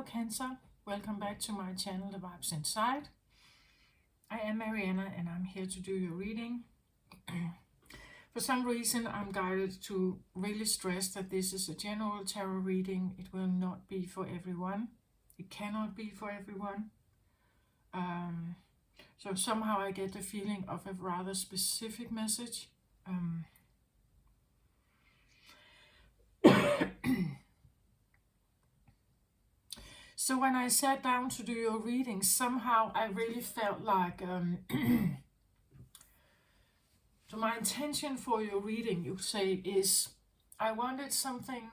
Cancer, welcome back to my channel, The Vibes Inside. I am Mariana and I'm here to do your reading. For some reason I'm guided to really stress that this is a general tarot reading. It will not be for everyone. It cannot be for everyone. So somehow I get the feeling of a rather specific message. So when I sat down to do your reading, somehow I really felt like, so my intention for your reading, you could say, is I wanted something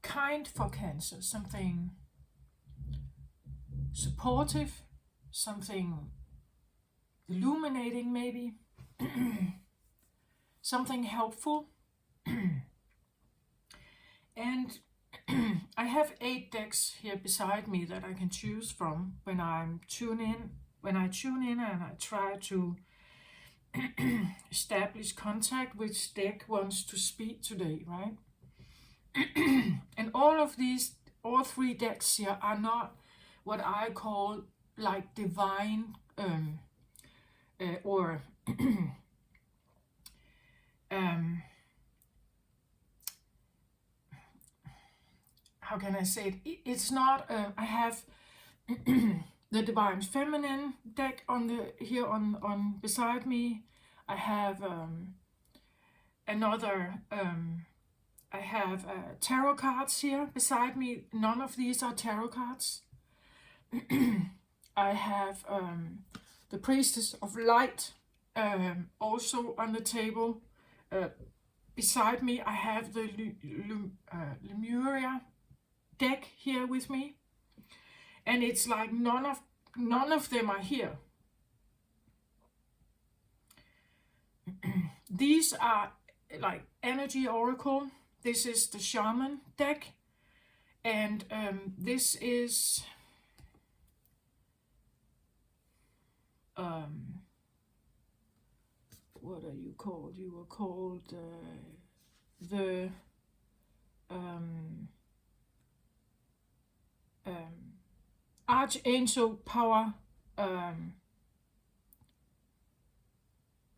kind for Cancer, something supportive, something illuminating maybe, something helpful. And I have 8 decks here beside me that I can choose from when I tune in and I try to establish contact which deck wants to speak today, right? And all 3 decks here are not what I call like divine or how can I say it? It's not. I have the Divine Feminine deck here on beside me. I have another. I have tarot cards here beside me. None of these are tarot cards. I have the Priestess of Light also on the table. Beside me, I have the Lemuria deck here with me, and it's like none of them are here. These are like energy oracle. This is the shaman deck, and this is what are you called? You were called the Archangel Power.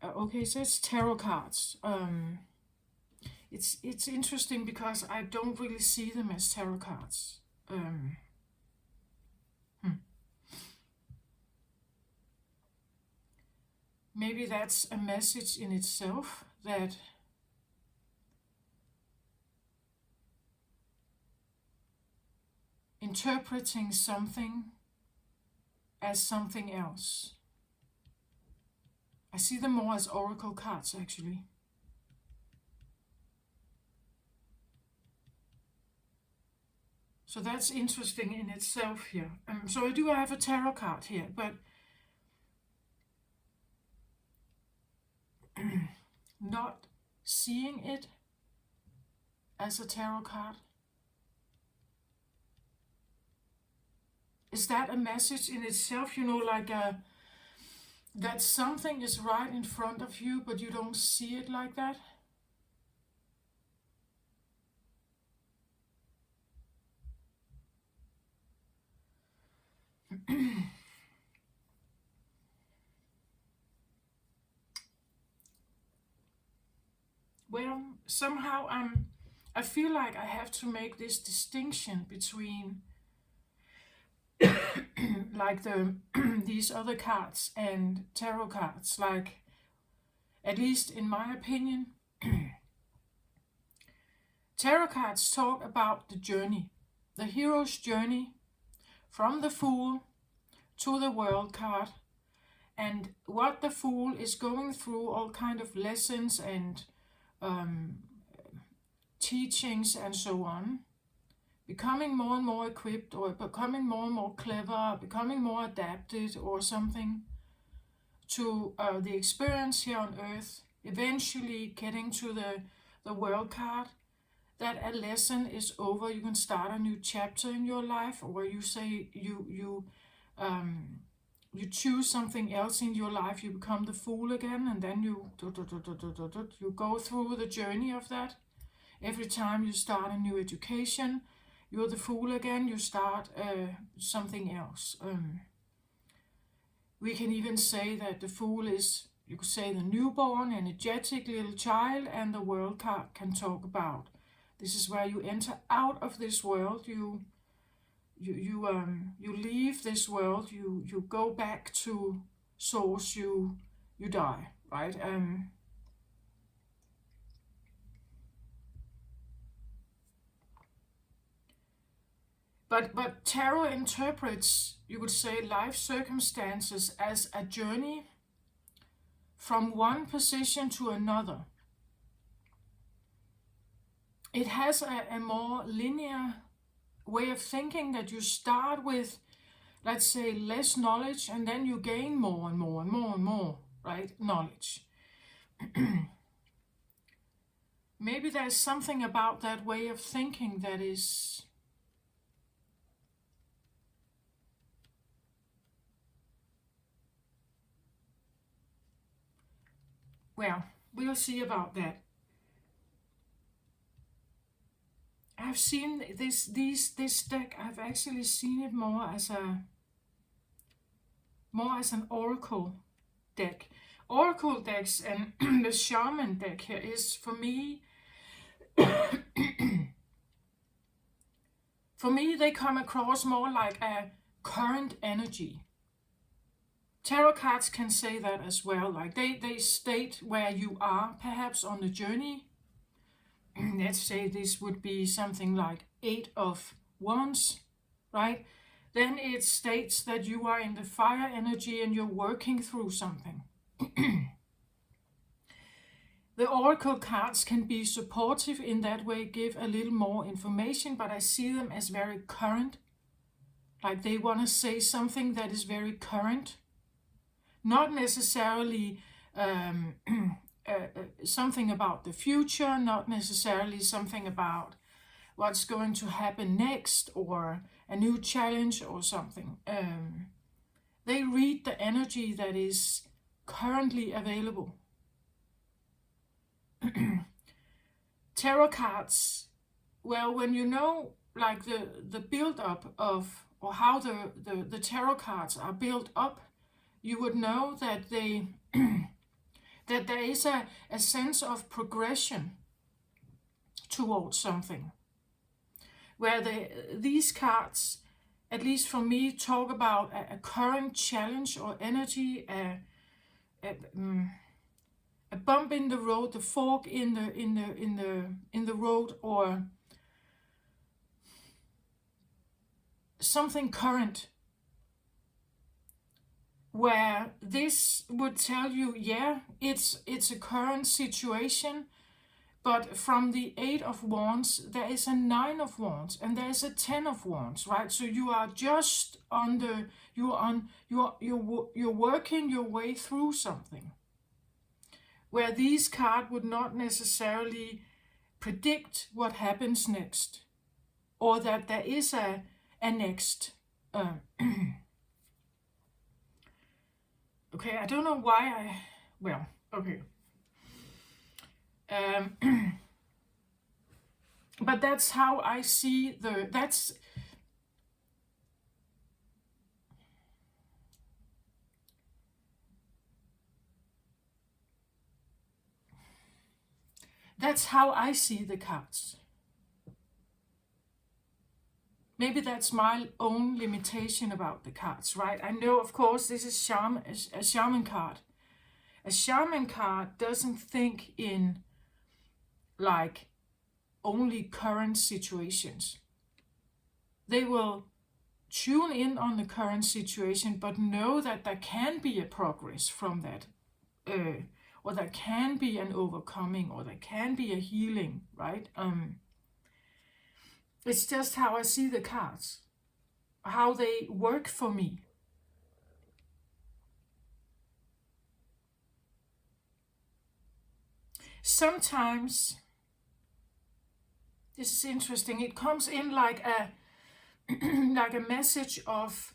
Okay, so it's tarot cards. It's interesting because I don't really see them as tarot cards. Maybe that's a message in itself, that interpreting something as something else. I see them more as oracle cards, actually. So that's interesting in itself here. So I do have a tarot card here, but not seeing it as a tarot card. Is that a message in itself? You know, like that something is right in front of you, but you don't see it like that? Well, somehow I feel like I have to make this distinction between like these other cards and tarot cards. Like, at least in my opinion, tarot cards talk about the journey, the hero's journey from the Fool to the World card, and what the Fool is going through, all kind of lessons and teachings and so on, becoming more and more equipped, or becoming more and more clever, becoming more adapted or something to the experience here on Earth, eventually getting to the World card, that a lesson is over. You can start a new chapter in your life, or you say you choose something else in your life, you become the Fool again, and then you go through the journey of that. Every time you start a new education, you're the Fool again, you start something else. We can even say that the Fool is, you could say, the newborn, energetic little child, and the World card can talk about. This is where you enter out of this world. You leave this world. You go back to source. You die, right? But tarot interprets, you could say, life circumstances as a journey from one position to another. It has a more linear way of thinking, that you start with, let's say, less knowledge, and then you gain more and more and more and more, right? Knowledge. Maybe there's something about that way of thinking that is well, we'll see about that. I've seen this deck. I've actually seen it more as an oracle deck. Oracle decks and the shaman deck here is, for me, they come across more like a current energy. Tarot cards can say that as well. Like they state where you are, perhaps on the journey. Let's say this would be something like 8 of Wands, right? Then it states that you are in the fire energy and you're working through something. The oracle cards can be supportive in that way, give a little more information, but I see them as very current. Like they want to say something that is very current. Not necessarily something about the future, not necessarily something about what's going to happen next or a new challenge or something. They read the energy that is currently available. Tarot cards, well, when you know like the build-up of, or how the tarot cards are built up, you would know that they that there is a sense of progression towards something, where these cards, at least for me, talk about a current challenge or energy, a bump in the road, the fork in the road, or something current, where this would tell you, yeah, it's a current situation, but from the 8 of Wands, there is a 9 of Wands, and there is a 10 of Wands, right? So you are just you're working your way through something, where these cards would not necessarily predict what happens next, or that there is a next. Okay, I don't know why well, okay. But that's how I see that's how I see the cards. Maybe that's my own limitation about the cards, right? I know, of course, this is a shaman card. A shaman card doesn't think in like only current situations. They will tune in on the current situation, but know that there can be a progress from that, or there can be an overcoming, or there can be a healing, right? It's just how I see the cards, how they work for me. Sometimes, this is interesting, it comes in like a like a message of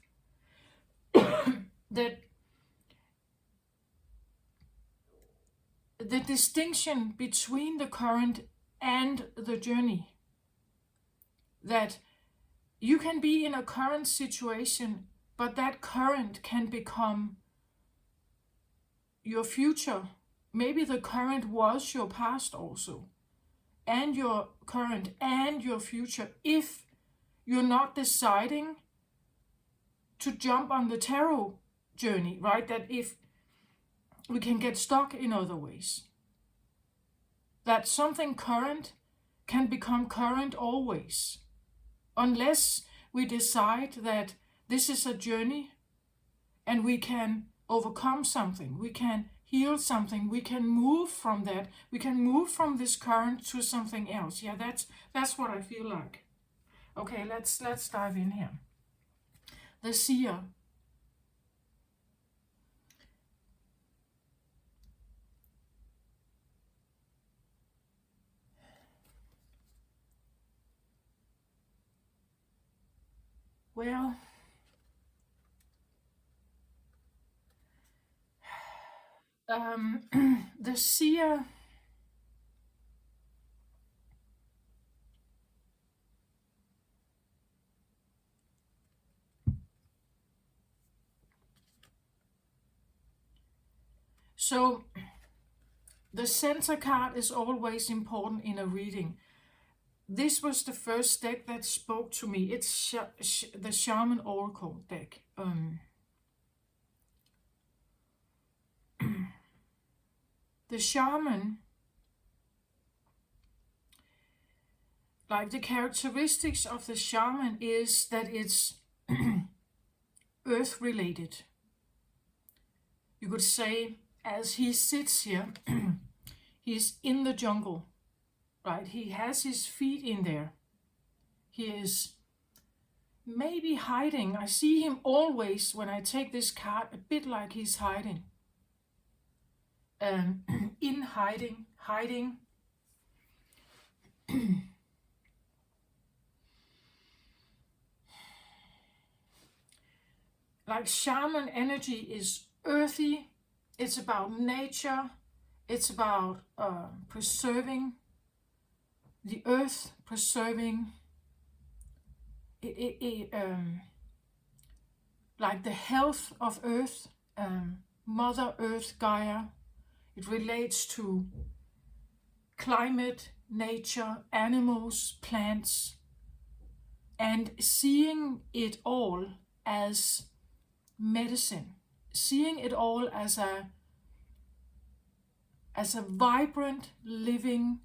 that the distinction between the current and the journey. That You can be in a current situation, but that current can become your future. Maybe the current was your past also, and your current and your future, if you're not deciding to jump on the tarot journey, right? That if we can get stuck in other ways, that something current can become current always, unless we decide that this is a journey and we can overcome something, we can heal something, we can move from that, we can move from this current to something else. Yeah, that's what I feel like. Okay, let's dive in here. The Seer. Well, the Seer, so the center card is always important in a reading. This was the first deck that spoke to me. It's the Shaman Oracle deck. The Shaman, like the characteristics of the Shaman is that it's earth related. You could say, as he sits here, he's in the jungle, right? He has his feet in there. He is maybe hiding. I see him always, when I take this card, a bit like he's hiding. In hiding. Like shaman energy is earthy. It's about nature. It's about preserving the earth, preserving like the health of earth, Mother Earth, Gaia. It relates to climate, nature, animals, plants, and seeing it all as medicine, seeing it all as a vibrant, living,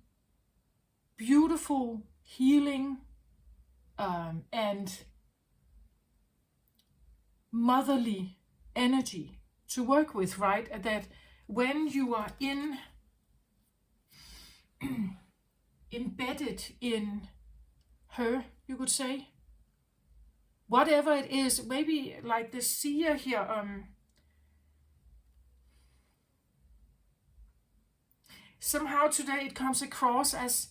beautiful, healing, and motherly energy to work with, right? That when you are embedded in her, you could say, whatever it is, maybe like the Seer here, somehow today it comes across as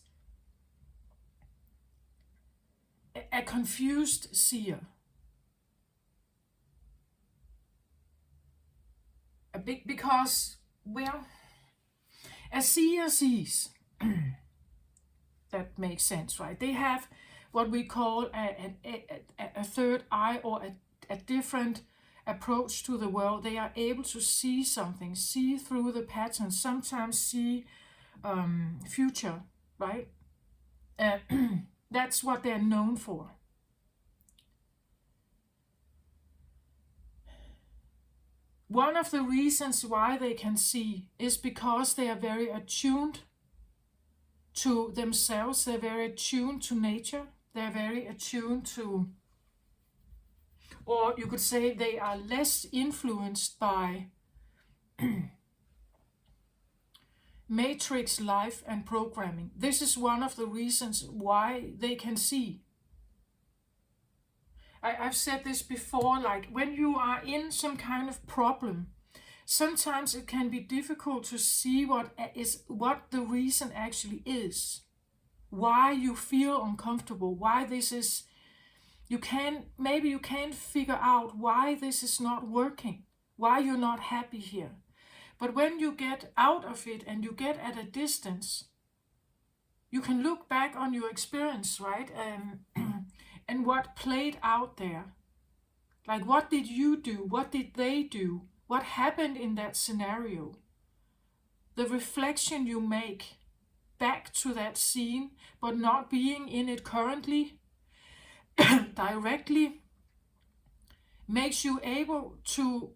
a confused Seer. A big, because, well, a Seer sees. That makes sense, right? They have what we call a third eye, or a different approach to the world. They are able to see something, see through the patterns, sometimes see future, right? That's what they're known for. One of the reasons why they can see is because they are very attuned to themselves, they're very attuned to nature, they're very attuned to, or you could say they are less influenced by matrix life and programming. This is one of the reasons why they can see. I've said this before, like when you are in some kind of problem, sometimes it can be difficult to see what the reason actually is, why you feel uncomfortable, why this is, maybe you can't figure out why this is not working, why you're not happy here. But when you get out of it and you get at a distance, you can look back on your experience, right? and what played out there. Like, what did you do? What did they do? What happened in that scenario? The reflection you make back to that scene, but not being in it currently, directly, makes you able to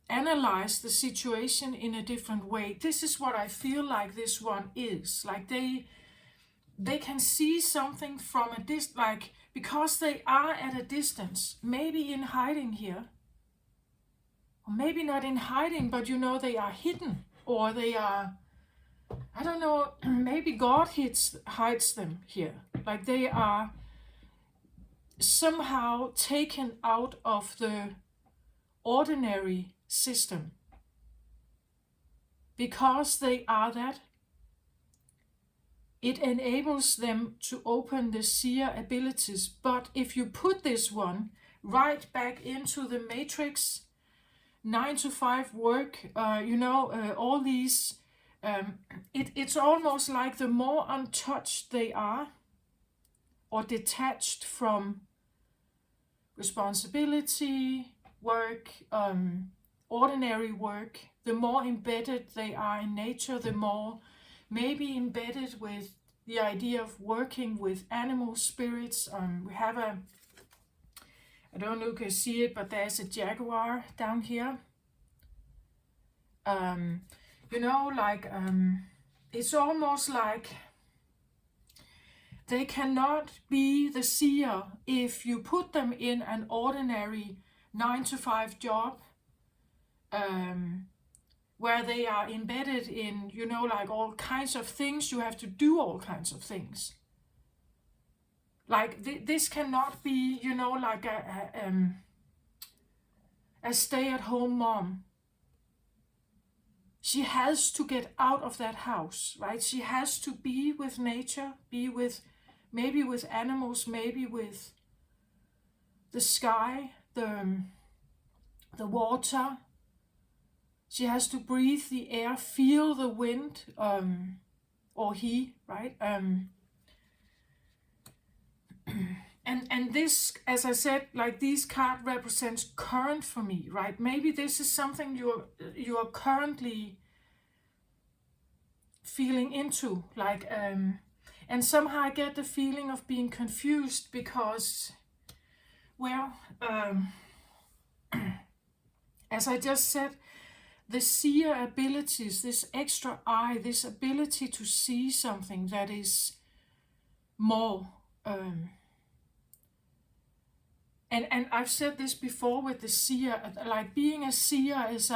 analyze the situation in a different way. This is what I feel like this one is. Like they can see something from a distance, like because they are at a distance, maybe in hiding here, or maybe not in hiding, but they are hidden, or they are, I don't know, maybe God hides them here. Like they are somehow taken out of the ordinary system. Because they are that, it enables them to open the seer abilities. But if you put this one right back into the matrix, 9 to 5 work, all these, it's almost like the more untouched they are, or detached from responsibility, work, ordinary work, the more embedded they are in nature, the more maybe embedded with the idea of working with animal spirits. We have I don't know if you can see it, but there's a jaguar down here. It's almost like they cannot be the seer if you put them in an ordinary 9 to 5 job, where they are embedded in, like all kinds of things. You have to do all kinds of things. Like this cannot be, like a stay-at-home mom. She has to get out of that house, right? She has to be with nature, maybe with animals, maybe with the sky, the water. She has to breathe the air, feel the wind, or he, right? And this, as I said, like these cards represents current for me, right? Maybe this is something you are currently feeling into, like, and somehow I get the feeling of being confused because, well, as I just said, the seer abilities, this extra eye, this ability to see something that is more, and I've said this before with the seer, like being a seer is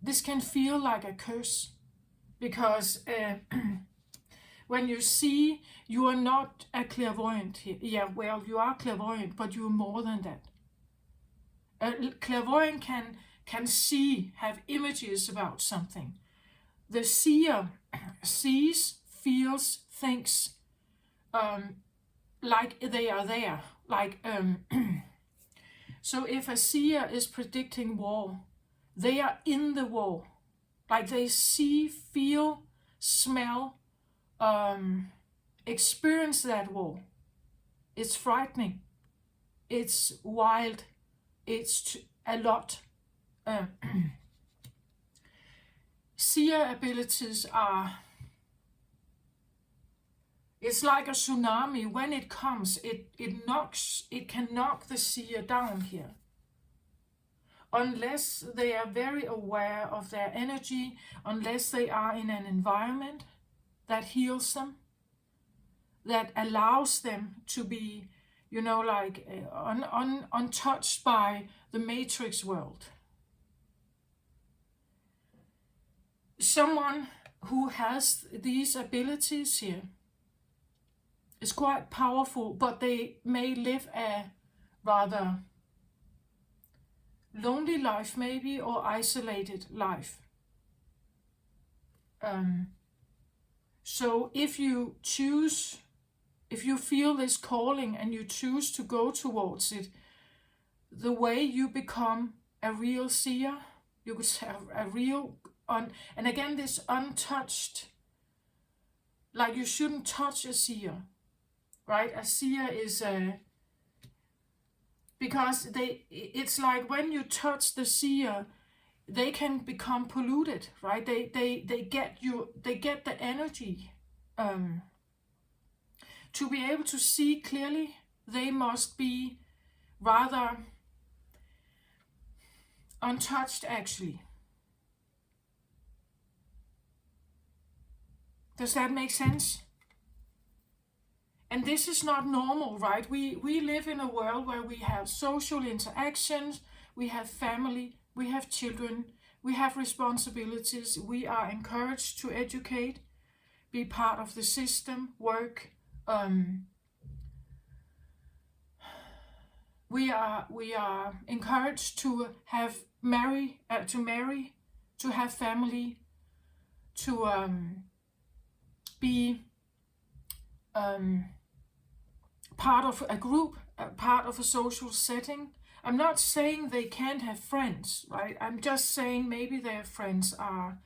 this can feel like a curse, because when you see, you are not a clairvoyant here. Yeah, well, you are clairvoyant, but you're more than that. Clairvoyant can see, have images about something. The seer sees, feels, thinks, like they are there. Like, so if a seer is predicting war, they are in the war. Like they see, feel, smell, experience that war. It's frightening. It's wild. It's a lot. Seer abilities are, it's like a tsunami. When it comes, it can knock the seer down here. Unless they are very aware of their energy, unless they are in an environment that heals them, that allows them to be, untouched by the matrix world. Someone who has these abilities here is quite powerful, but they may live a rather lonely life, maybe, or isolated life. So if you feel this calling and you choose to go towards it, the way you become a real seer, you could say a real, and again, this untouched, like you shouldn't touch a seer, right? A seer is because it's like when you touch the seer, they can become polluted, right? They get the energy. To be able to see clearly, they must be rather untouched, actually. Does that make sense? And this is not normal, right? We live in a world where we have social interactions, we have family, we have children, we have responsibilities, we are encouraged to educate, be part of the system, work. We are encouraged to marry, to have family, to be part of a group, part of a social setting. I'm not saying they can't have friends, right? I'm just saying maybe their friends are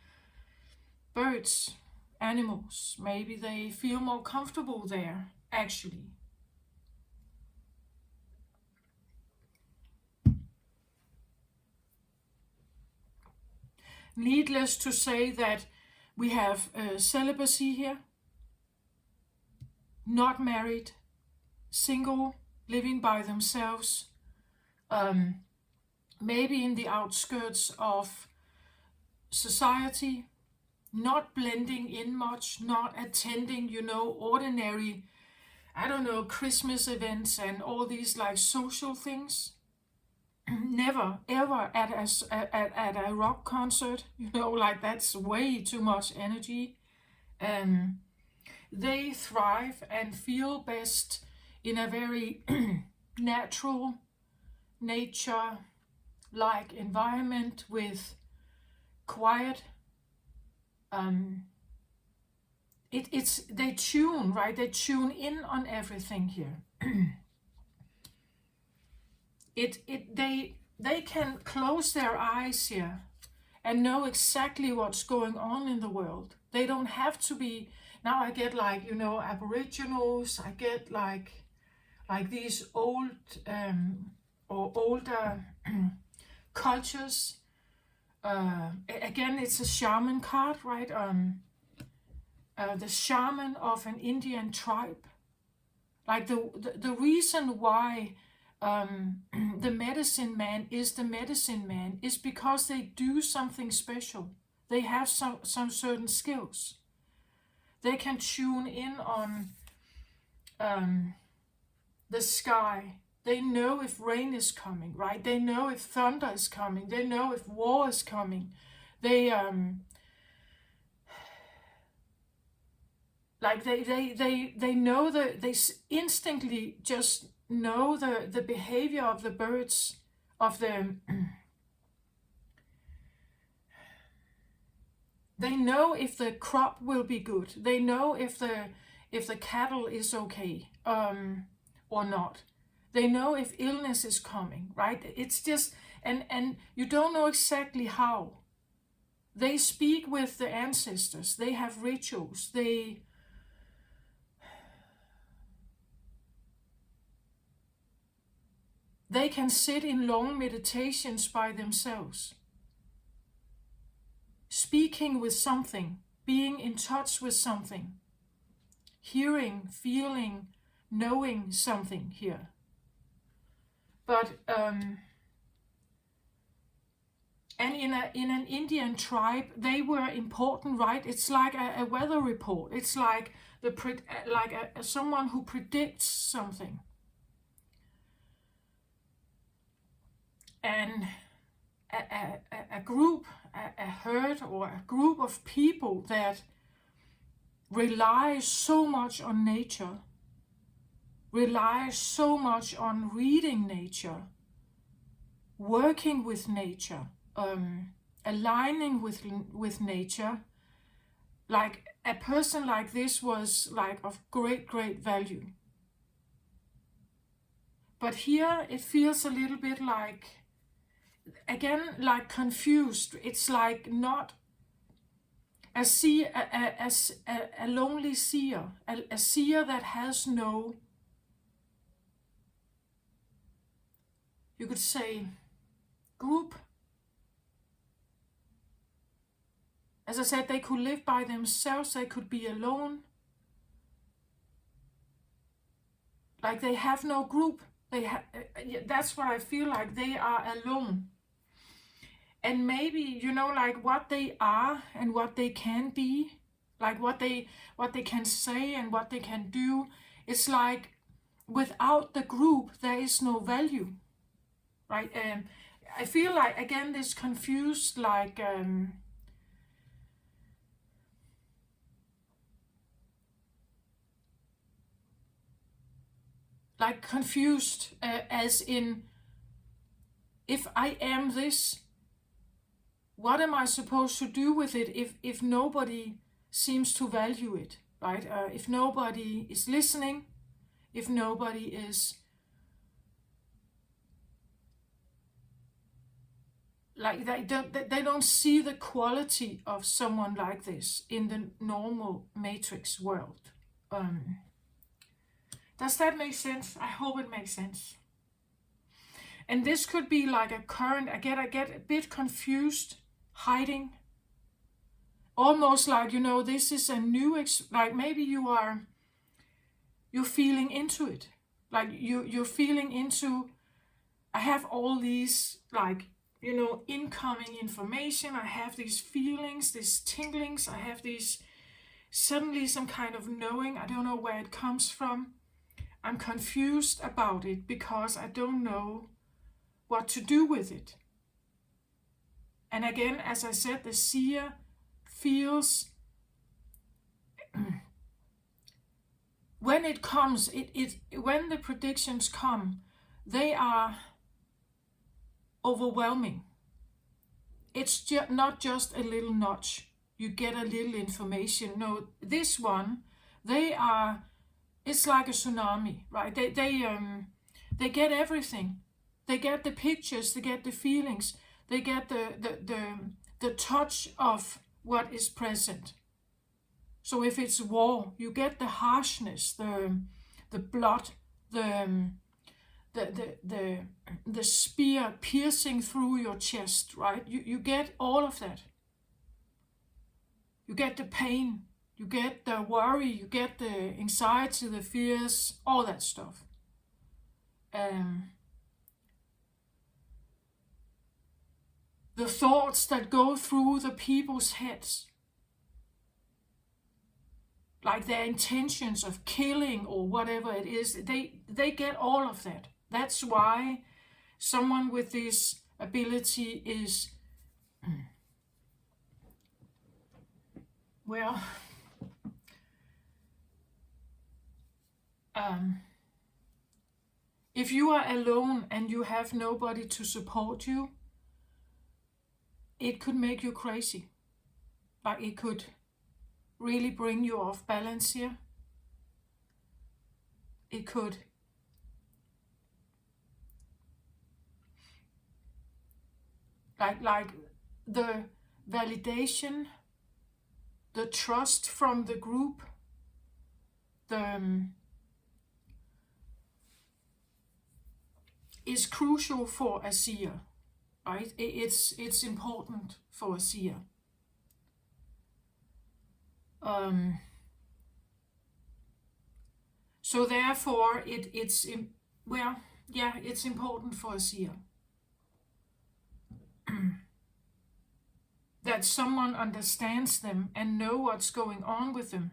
birds, animals. Maybe they feel more comfortable there, actually. Needless to say that we have celibacy here, not married, single, living by themselves, maybe in the outskirts of society, not blending in much, not attending, ordinary, Christmas events and all these like social things. Never ever at a rock concert, like that's way too much energy. They thrive and feel best in a very natural, nature-like environment with quiet. They tune, right? They tune in on everything here. They can close their eyes here and know exactly what's going on in the world. They don't have to be. Now I get like Aboriginals. I get like these old or older cultures. Again, it's a shaman card, right? The shaman of an Indian tribe. Like the reason why the medicine man is the medicine man is because they do something special. They have some certain skills. They can tune in on the sky. They know if rain is coming, right? They know if thunder is coming. They know if war is coming. They know they instinctively just know the behavior of the birds, of the they know if the crop will be good. They know if the cattle is okay or not. They know if illness is coming, right? It's just and you don't know exactly how. They speak with the ancestors. They have rituals. They can sit in long meditations by themselves, speaking with something, being in touch with something, hearing, feeling, knowing something here. But and in an Indian tribe, they were important, right? It's like a weather report. It's like someone who predicts something. And a group, a herd, or a group of people that rely so much on nature, rely so much on reading nature, working with nature, aligning with nature. Like a person like this was like of great value. But here it feels a little bit like, again, like confused. It's like not a lonely seer, a seer that has no you could say, group. As I said, they could live by themselves, they could be alone. Like they have no group. That's what I feel like, they are alone. And maybe, like what they are and what they can be, like what they can say and what they can do, it's like without the group there is no value, right? I feel like, again, this confused, confused, as in, if I am this, what am I supposed to do with it if nobody seems to value it, right? If nobody is listening, if nobody is like, they don't see the quality of someone like this in the normal matrix world. Does that make sense? I hope it makes sense. And this could be like a current, I get a bit confused, hiding. Almost like, this is a new, like maybe you're feeling into it. Like you're feeling into, I have all these, like, incoming information. I have these feelings, these tinglings. I have these, suddenly some kind of knowing. I don't know where it comes from. I'm confused about it because I don't know what to do with it. And again, as I said, the seer feels, when it comes, when the predictions come, they are overwhelming. It's not just a little nudge. You get a little information. No, this one, it's like a tsunami, right? They get everything. They get the pictures, they get the feelings, they get the touch of what is present. So if it's war, you get the harshness, the blood, the spear piercing through your chest, right? You get all of that. You get the pain, you get the worry, you get the anxiety, the fears, all that stuff. The thoughts that go through the people's heads, like their intentions of killing or whatever it is, they get all of that. That's why someone with this ability is, well, if you are alone and you have nobody to support you, it could make you crazy. Like it could really bring you off balance here. It could. Like the validation, the trust from the group, is crucial for a seer, right? It's important for a seer. So therefore, it's important for a seer that someone understands them and know what's going on with them.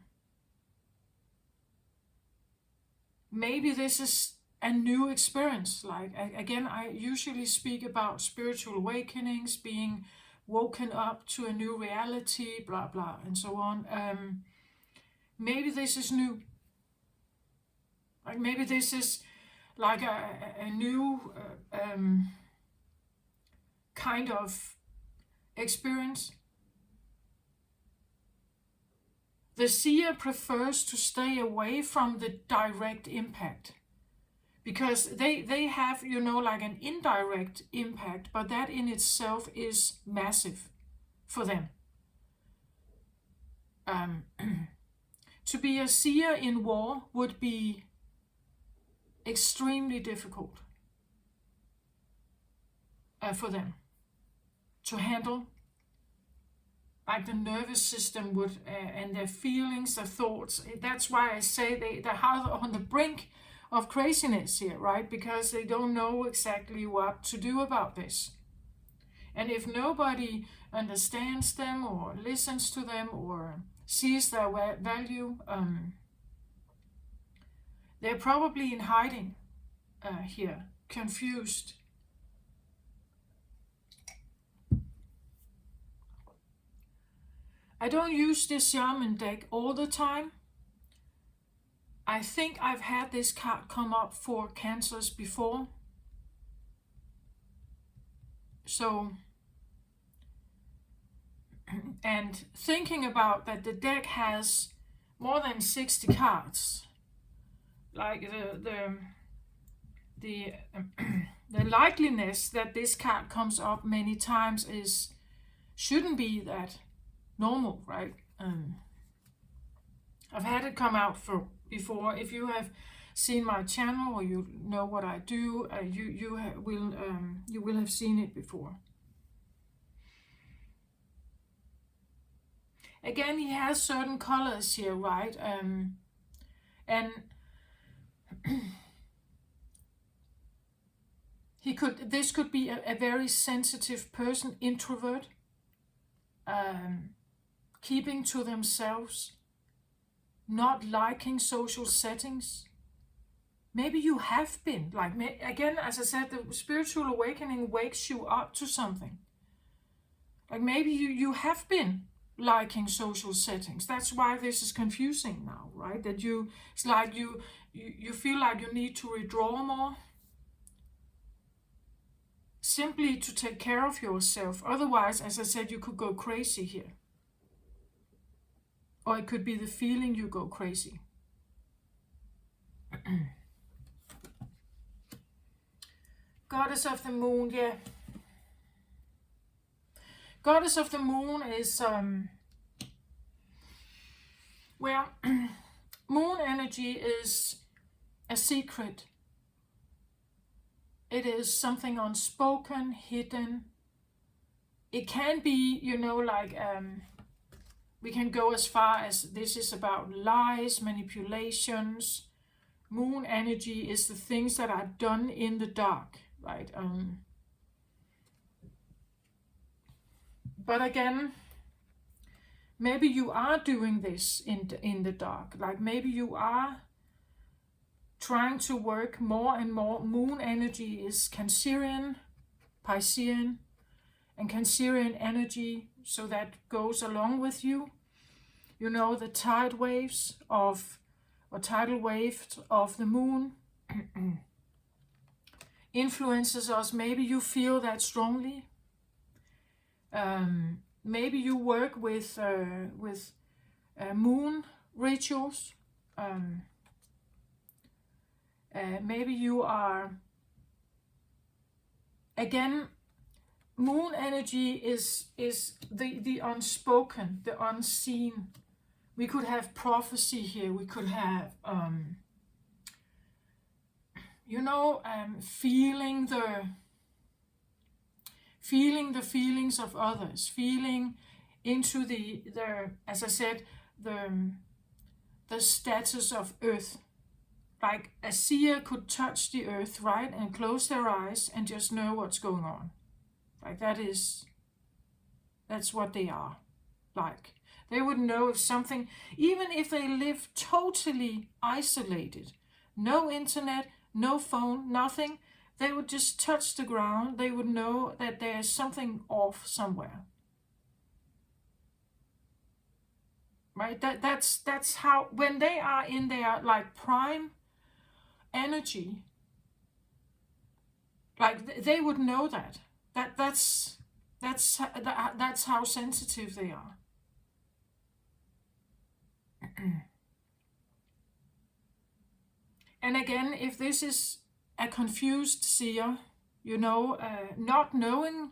Maybe this is a new experience. Like, again, I usually speak about spiritual awakenings, being woken up to a new reality, blah, blah, and so on. Maybe this is new. Like maybe this is like a new kind of experience. The seer prefers to stay away from the direct impact because they have, like an indirect impact, but that in itself is massive for them. To be a seer in war would be extremely difficult. for them to handle, like the nervous system would, and their feelings, their thoughts. That's why I say they're on the brink of craziness here, right? Because they don't know exactly what to do about this. And if nobody understands them or listens to them or sees their value, they're probably in hiding here, confused. I don't use this shaman deck all the time. I think I've had this card come up for cancers before. So, and thinking about that the deck has more than 60 cards, like the likeliness that this card comes up many times shouldn't be that normal, right? I've had it come out before. If you have seen my channel or you know what I do, you will have seen it before. Again, he has certain colors here, right? And this could be a very sensitive person, introvert, keeping to themselves, not liking social settings. Maybe you have been, like, again, as I said, the spiritual awakening wakes you up to something. Like maybe you have been liking social settings. That's why this is confusing now, right? That it's like you feel like you need to withdraw more, simply to take care of yourself. Otherwise, as I said, you could go crazy here. Or it could be the feeling you go crazy. Goddess of the Moon, yeah. Goddess of the Moon is where moon energy is a secret. It is something unspoken, hidden. It can be, like we can go as far as this is about lies, manipulations. Moon energy is the things that are done in the dark, right? But again, maybe you are doing this in the dark. Like maybe you are trying to work more and more. Moon energy is Cancerian, Piscean, and Cancerian energy, so that goes along with you. The tidal waves of the moon influences us. Maybe you feel that strongly. Maybe you work with moon rituals. Maybe you are, again, moon energy is the unspoken, the unseen. We could have prophecy here. We could have, feeling the feelings of others, feeling into the as I said, the status of earth. Like a seer could touch the earth, right, and close their eyes and just know what's going on. Like that's what they are like. They would know if something, even if they live totally isolated, no internet, no phone, nothing, they would just touch the ground. They would know that there's something off somewhere. Right? That's how, when they are in their like prime energy, like they would know that. That's how sensitive they are. And again, if this is a confused seer, not knowing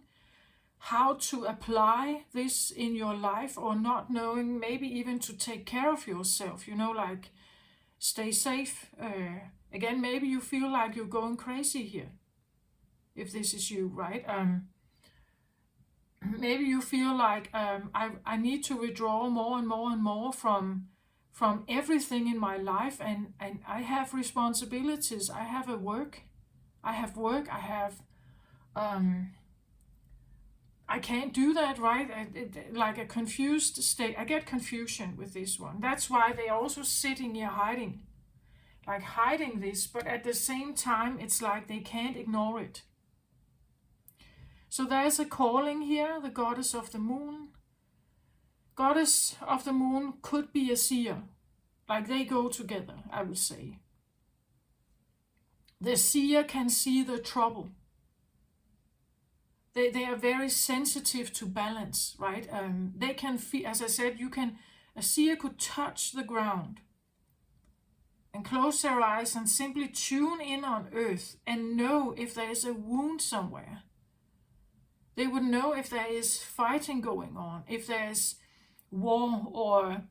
how to apply this in your life, or not knowing maybe even to take care of yourself, like stay safe. Again, maybe you feel like you're going crazy here. if this is you, right? Maybe you feel like I need to withdraw more and more and more from everything in my life, and I have responsibilities. I have work. I have I can't do that, right? Like a confused state. I get confusion with this one. That's why they're also sitting here hiding, like hiding this, but at the same time, it's like they can't ignore it. So there's a calling here, the goddess of the moon. Goddess of the moon could be a seer. Like they go together, I would say. The seer can see the trouble. They are very sensitive to balance, right? They can feel, as I said, a seer could touch the ground and close their eyes and simply tune in on earth and know if there is a wound somewhere. They would know if there is fighting going on, if there's war or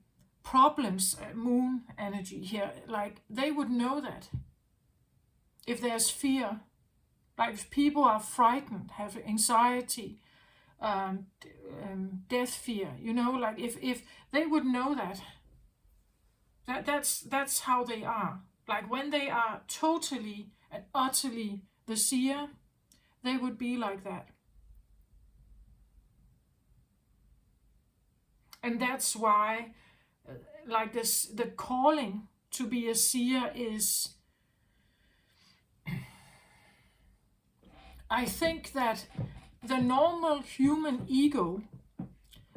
problems, moon energy here, like they would know that. If there's fear, like if people are frightened, have anxiety, death fear, like if they would know that. That's how they are. Like when they are totally and utterly the seer, they would be like that. And that's why, like this, the calling to be a seer is, I think that the normal human ego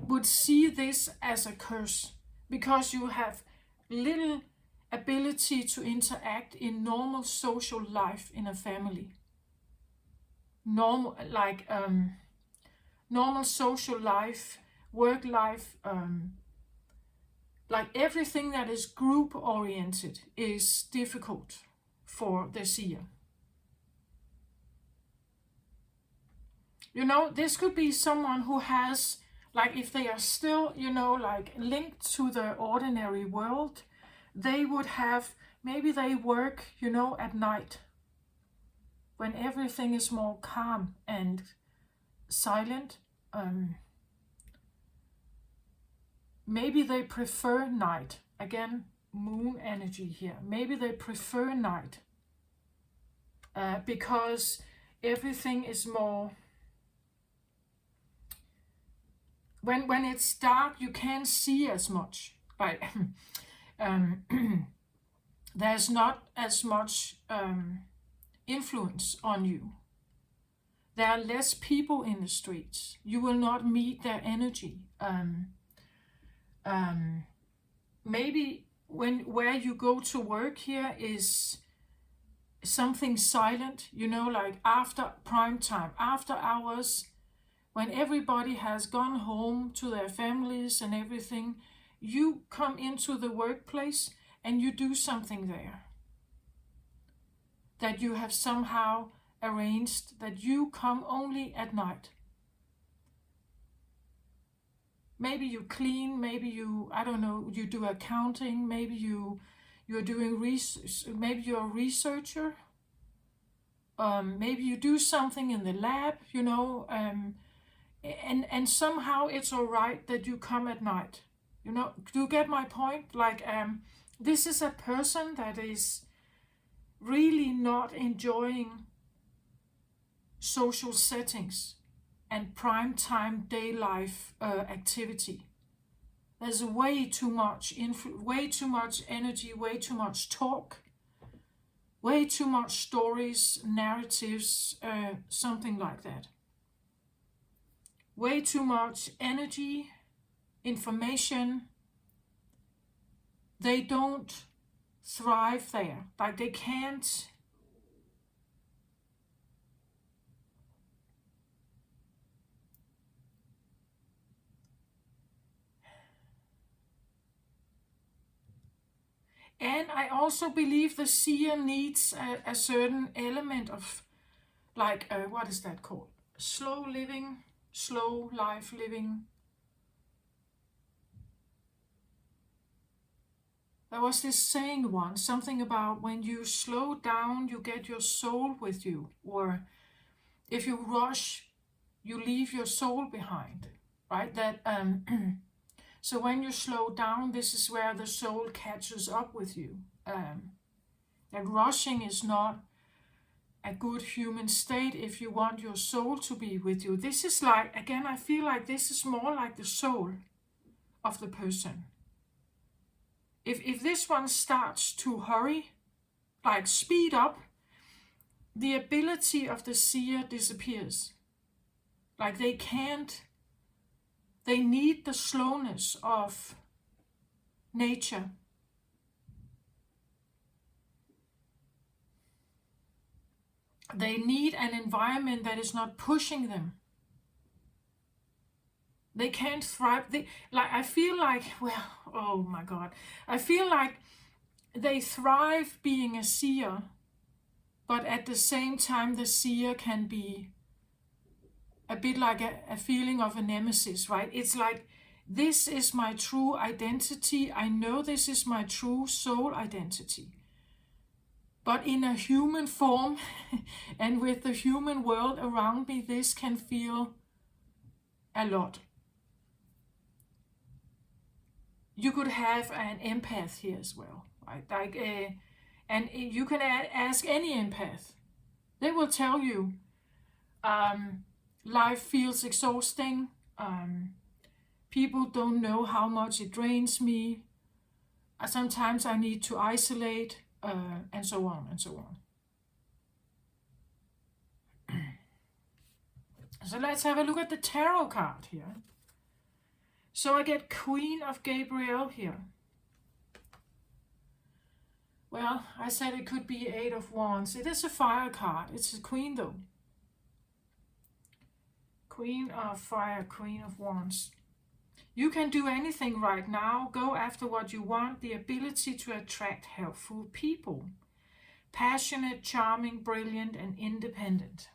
would see this as a curse because you have little ability to interact in normal social life in a family. Normal social life, work life, like everything that is group oriented is difficult for the seer. This could be someone who has, like if they are still, like linked to the ordinary world, they would have, maybe they work, at night when everything is more calm and silent. Maybe they prefer night. Again, moon energy here. Maybe they prefer night because everything is more. When it's dark, you can't see as much. Right? There's not as much influence on you. There are less people in the streets. You will not meet their energy. Maybe where you go to work here is something silent, like after prime time, after hours, when everybody has gone home to their families and everything, you come into the workplace and you do something there that you have somehow arranged, that you come only at night. Maybe you clean, maybe you, I don't know, you do accounting, maybe you're doing research, maybe you're a researcher, maybe you do something in the lab, and somehow it's all right that you come at night. Do you get my point? Like, this is a person that is really not enjoying social settings and prime time day life activity. There's way too much way too much energy, way too much talk, way too much stories, narratives, something like that. Way too much energy, information. They don't thrive there. Like they can't. And I also believe the seer needs a certain element of, like, what is that called? Slow living, slow life living. There was this saying once, something about when you slow down, you get your soul with you. Or if you rush, you leave your soul behind, right? That so when you slow down, this is where the soul catches up with you. That rushing is not a good human state if you want your soul to be with you. This is like, again, I feel like this is more like the soul of the person. If this one starts to hurry, like speed up, the ability of the seer disappears. Like they need the slowness of nature. They need an environment that is not pushing them. They can't thrive. I feel like, well, oh my God. I feel like they thrive being a seer, but at the same time, the seer can be a bit like a feeling of a nemesis, right? It's like, this is my true identity. I know this is my true soul identity. But in a human form and with the human world around me, this can feel a lot. You could have an empath here as well, right? And you can ask any empath. They will tell you, life feels exhausting. People don't know how much it drains me. Sometimes I need to isolate, and so on and so on. So let's have a look at the tarot card here. So I get Queen of Gabriel here. Well, I said it could be 8 of Wands. It is a fire card. It's a queen though. Queen of Fire, Queen of Wands. You can do anything right now. Go after what you want. The ability to attract helpful people. Passionate, charming, brilliant, and independent.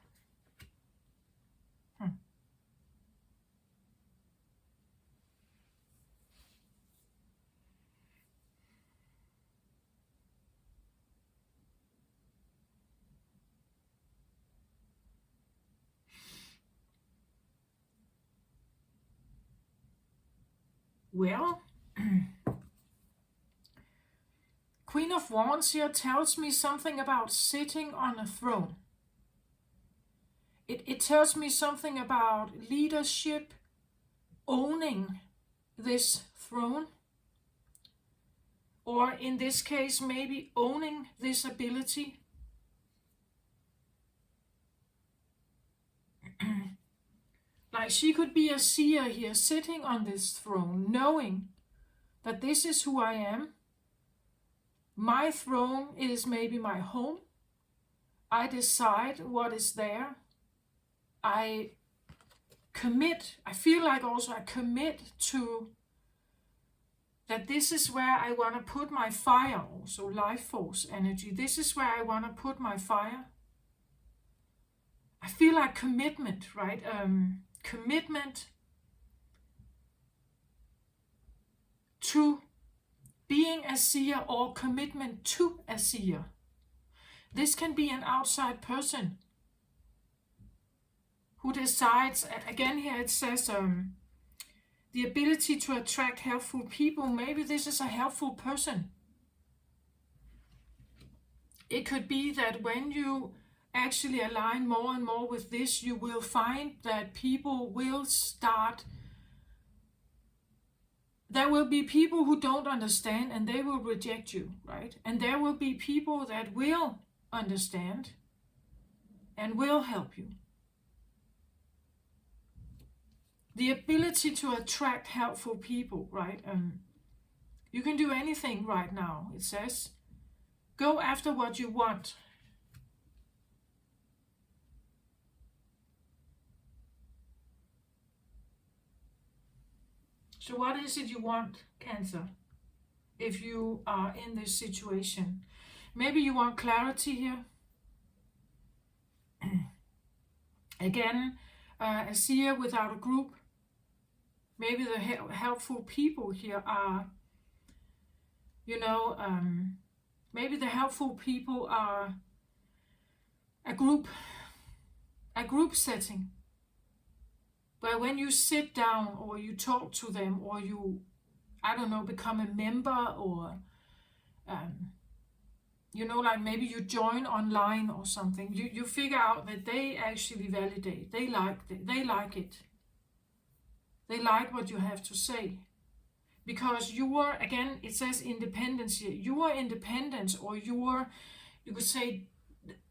Well, Queen of Wands here tells me something about sitting on a throne. It tells me something about leadership, owning this throne, or in this case, maybe owning this ability. Like she could be a seer here, sitting on this throne, knowing that this is who I am. My throne is maybe my home. I decide what is there. I commit. I feel like also I commit to that this is where I want to put my fire, also life force energy. This is where I want to put my fire. I feel like commitment, right? Commitment to being a seer or commitment to a seer. This can be an outside person who decides, again here it says the ability to attract helpful people. Maybe this is a helpful person. It could be that when you actually align more and more with this, you will find that people will start. There will be people who don't understand and they will reject you, right? And there will be people that will understand and will help you. The ability to attract helpful people, right? You can do anything right now, it says. Go after what you want. So what is it you want, Cancer, if you are in this situation? Maybe you want clarity here. Again, a seer without a group. Maybe the helpful people here are, maybe the helpful people are a group, a group setting where when you sit down or you talk to them or you, I don't know, become a member or, um, like maybe you join online or something, you figure out that they actually validate, they like it. They like what you have to say. Because again, it says independence here. Your independence or you could say,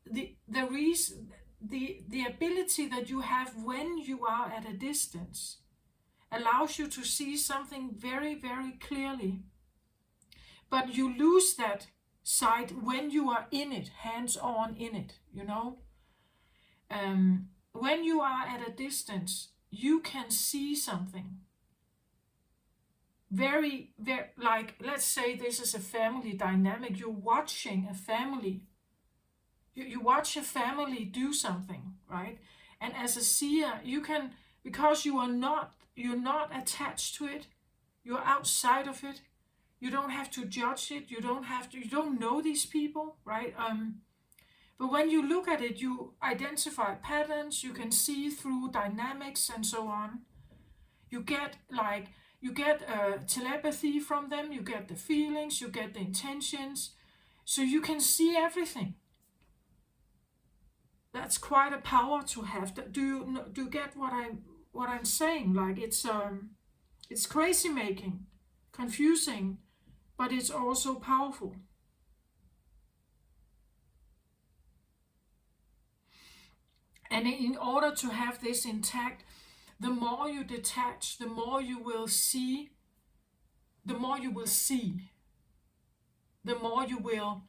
the reason, the ability that you have when you are at a distance allows you to see something very, very clearly. But you lose that sight when you are in it, hands-on in it, When you are at a distance, you can see something very, very, like, let's say this is a family dynamic. You're watching a family. You watch a family do something, right? And as a seer, you can, because you're not attached to it, you're outside of it. You don't have to judge it. You don't know these people, right? But when you look at it, you identify patterns. You can see through dynamics and so on. You get telepathy from them. You get the feelings. You get the intentions. So you can see everything. That's quite a power to have. Do you get what I'm saying? Like it's crazy making, confusing, but it's also powerful. And in order to have this intact, the more you detach, the more you will see, the more you will see, the more you will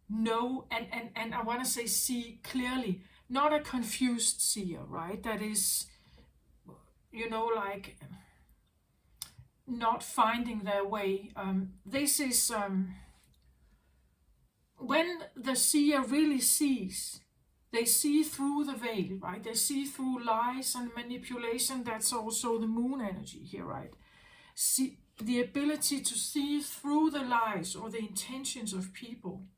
know, and I want to say see clearly, not a confused seer, right? That is, like not finding their way. This is when the seer really sees. They see through the veil, right? They see through lies and manipulation. That's also the moon energy here, right? See the ability to see through the lies or the intentions of people.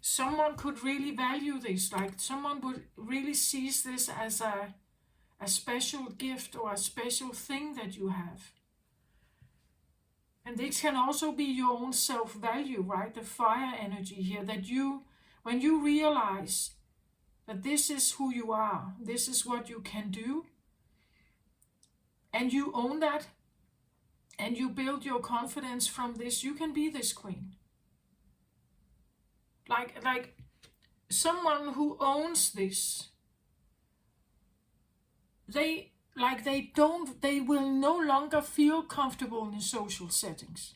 Someone could really value this, like someone would really seize this as a special gift or a special thing that you have. And this can also be your own self-value, right? The fire energy here, that when you realize that this is who you are, this is what you can do, and you own that, and you build your confidence from this, you can be this queen. Like someone who owns this, they will no longer feel comfortable in social settings.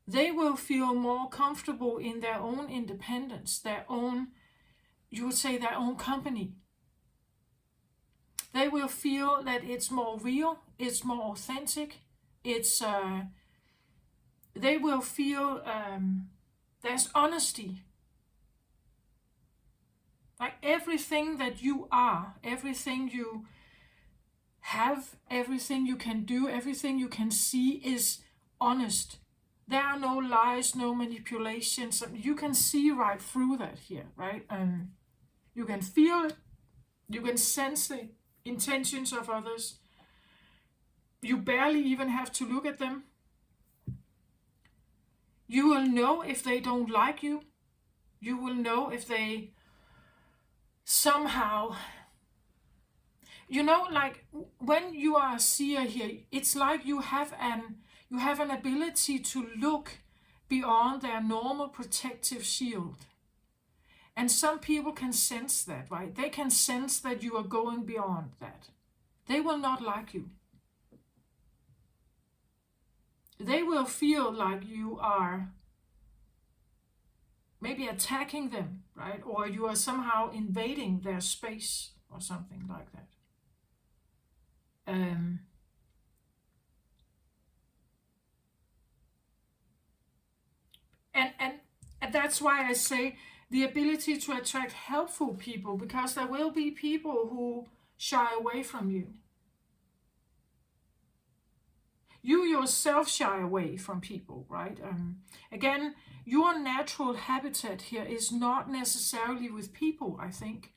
They will feel more comfortable in their own independence, you would say their own company. They will feel that it's more real, it's more authentic, they will feel there's honesty. Like everything that you are, everything you have, everything you can do, everything you can see is honest. There are no lies, no manipulations. You can see right through that here, right? You can feel it. You can sense the intentions of others. You barely even have to look at them. You will know if they don't like you. You will know if they somehow, like when you are a seer here, it's like you have an ability to look beyond their normal protective shield. And some people can sense that, right? They can sense that you are going beyond that. They will not like you. They will feel like you are maybe attacking them, right? Or you are somehow invading their space or something like that. And that's why I say the ability to attract helpful people, because there will be people who shy away from you. You yourself shy away from people, right? Again, your natural habitat here is not necessarily with people, I think.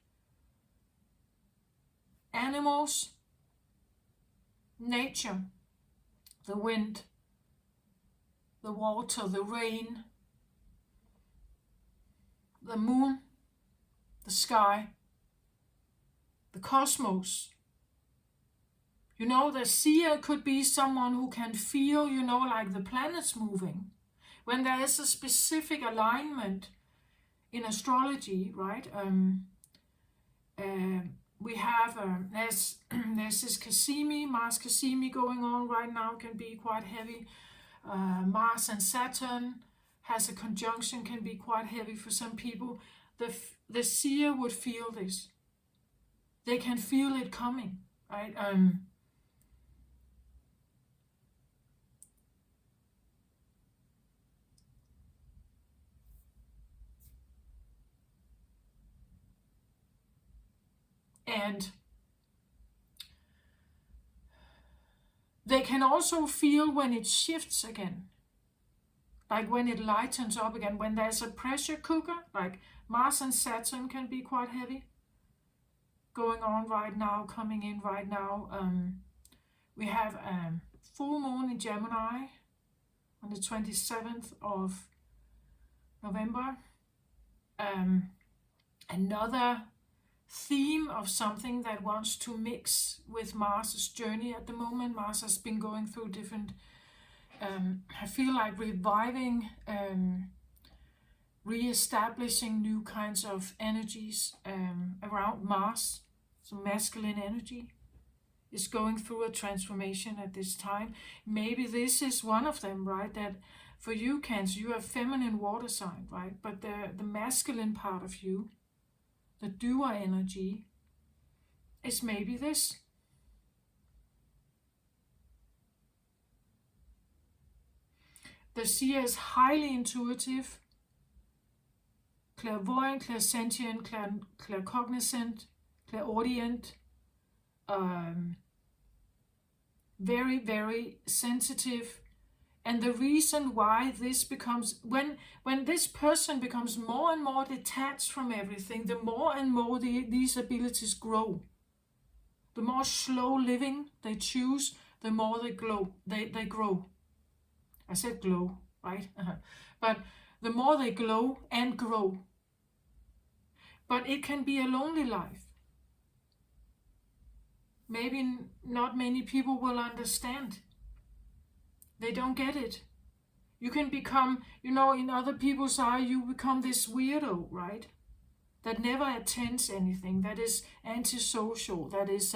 Animals, nature, the wind, the water, the rain, the moon, the sky, the cosmos. You know, the seer could be someone who can feel, you know, like the planets moving. When there is a specific alignment in astrology, right? We have, there's this Cassimi, Mars Cassimi going on right now, can be quite heavy. Mars and Saturn has a conjunction, can be quite heavy for some people. The seer would feel this. They can feel it coming, right? And they can also feel when it shifts again, like when it lightens up again, when there's a pressure cooker, like Mars and Saturn can be quite heavy going on right now, coming in right now. We have full moon in Gemini on the 27th of November. Another theme of something that wants to mix with Mars's journey at the moment. Mars has been going through different, I feel like reviving, re-establishing new kinds of energies around Mars. So masculine energy is going through a transformation at this time. Maybe this is one of them, right? That for you, Cancer, you have feminine water sign, right? But the masculine part of you, the doer energy, is maybe this. The seer is highly intuitive, clairvoyant, clairsentient, claircognizant, clairaudient, very, very sensitive. And the reason why this becomes, when this person becomes more and more detached from everything, the more and more these abilities grow. The more slow living they choose, the more they grow. They grow. I said glow, right? But the more they glow and grow. But it can be a lonely life. Maybe not many people will understand. They don't get it. You can become, you know, in other people's eye, you become this weirdo, right? That never attends anything, that is antisocial, that is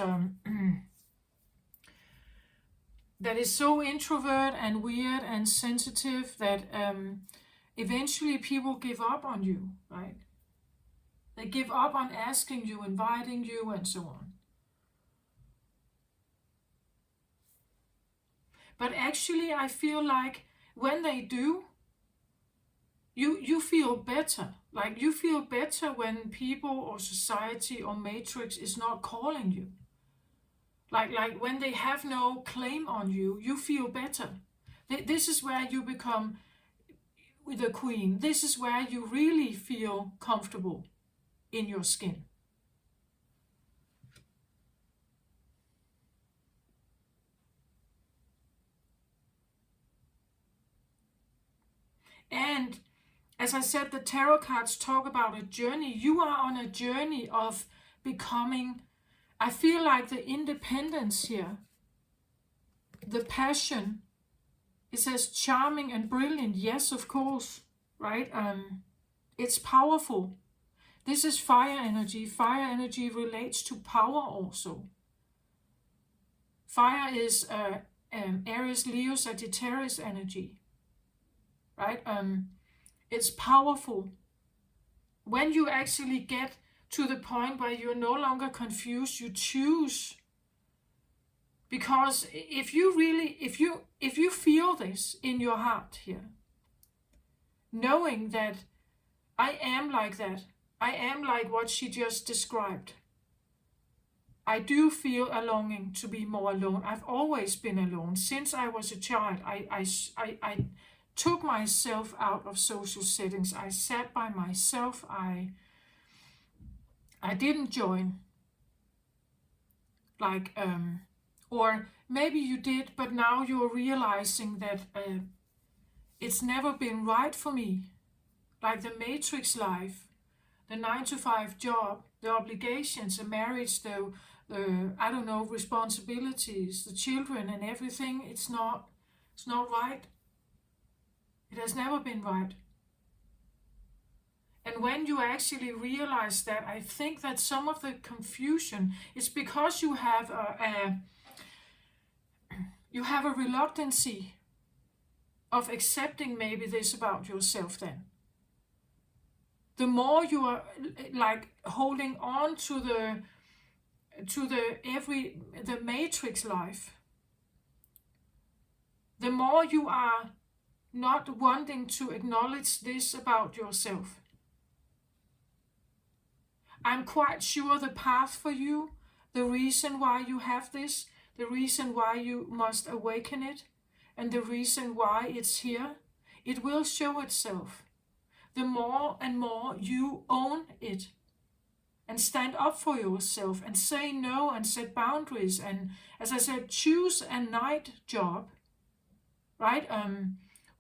that is so introvert and weird and sensitive that eventually people give up on you, right? They give up on asking you, inviting you, and so on. But actually, I feel like when they do, you feel better. Like you feel better when people or society or matrix is not calling you. Like when they have no claim on you, you feel better. This is where you become the queen. This is where you really feel comfortable in your skin. And as I said, the tarot cards talk about a journey. You are on a journey of becoming, I feel like the independence here, the passion. It says charming and brilliant. Yes, of course, right? It's powerful. This is fire energy. Fire energy relates to power also. Fire is Aries, Leo, Sagittarius energy, right? It's powerful. When you actually get to the point where you're no longer confused, you choose. Because if you feel this in your heart here, knowing that I am like that, I am like what she just described, I do feel a longing to be more alone. I've always been alone. Since I was a child, I took myself out of social settings. I sat by myself. I didn't join, like, or maybe you did, but now you're realizing that it's never been right for me. Like the matrix life, the 9 to 5 job, the obligations, the marriage, the I don't know, responsibilities, the children and everything. It's not right. It has never been right. And when you actually realize that, I think that some of the confusion is because you have a reluctancy of accepting maybe this about yourself. Then the more you are like holding on to the matrix life, the more you are not wanting to acknowledge this about yourself. I'm quite sure the path for you, the reason why you have this, the reason why you must awaken it, and the reason why it's here, it will show itself. The more and more you own it and stand up for yourself and say no and set boundaries, and as I said, choose a night job, right?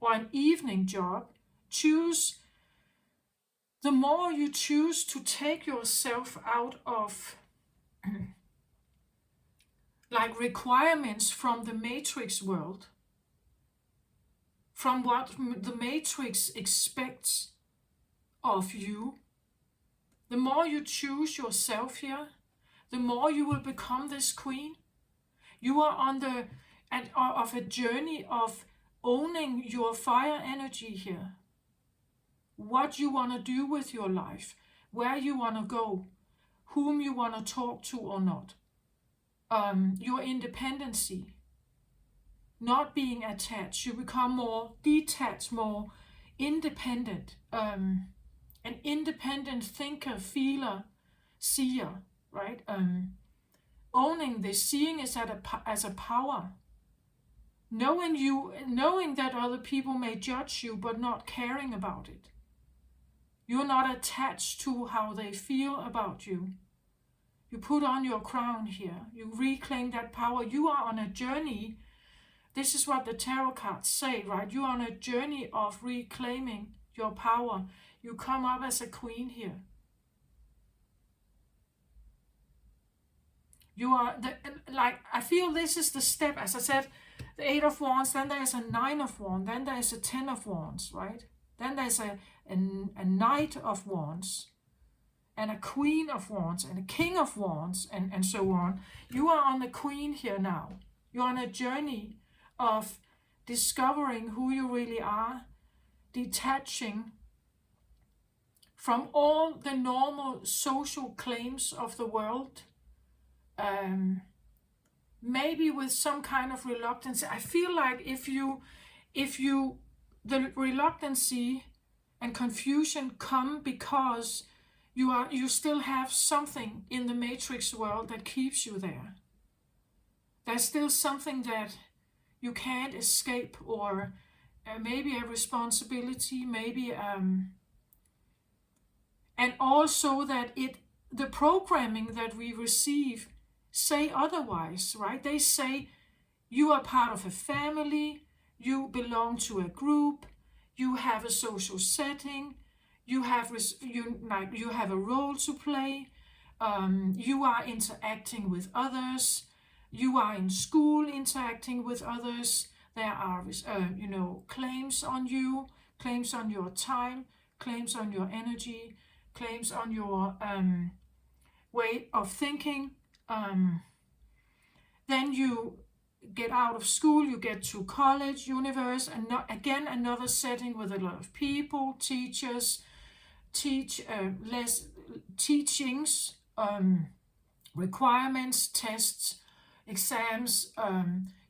Or an evening job. The more you choose to take yourself out of like requirements from the matrix world, from what the matrix expects of you, the more you choose yourself here, the more you will become this queen. You are on a journey of owning your fire energy here. What you want to do with your life, where you want to go, whom you want to talk to or not. Your independency, not being attached. You become more detached, more independent. An independent thinker, feeler, seer, right? Owning this, seeing is as a power. Knowing that other people may judge you, but not caring about it. You're not attached to how they feel about you. You put on your crown here. You reclaim that power. You are on a journey. This is what the tarot cards say, right? You're on a journey of reclaiming your power. You come up as a queen here. You are, I feel this is the step. As I said, the 8 of Wands, then there's a 9 of Wands, then there's a 10 of Wands, right? Then there's a Knight of Wands, and a Queen of Wands, and a King of Wands, and so on. You are on the Queen here now. You're on a journey of discovering who you really are, detaching from all the normal social claims of the world, maybe with some kind of reluctance. I feel like if you the reluctancy and confusion come because you still have something in the matrix world that keeps you there. There's still something that you can't escape, or maybe a responsibility, maybe and also that the programming that we receive say otherwise, right? They say you are part of a family, you belong to a group, you have a social setting, you have a role to play, you are interacting with others, you are in school interacting with others. There are claims on you, claims on your time, claims on your energy, claims on your way of thinking. Then you get out of school, you get to college, universe, and again another setting with a lot of people, teachers, less teachings, requirements, tests, exams.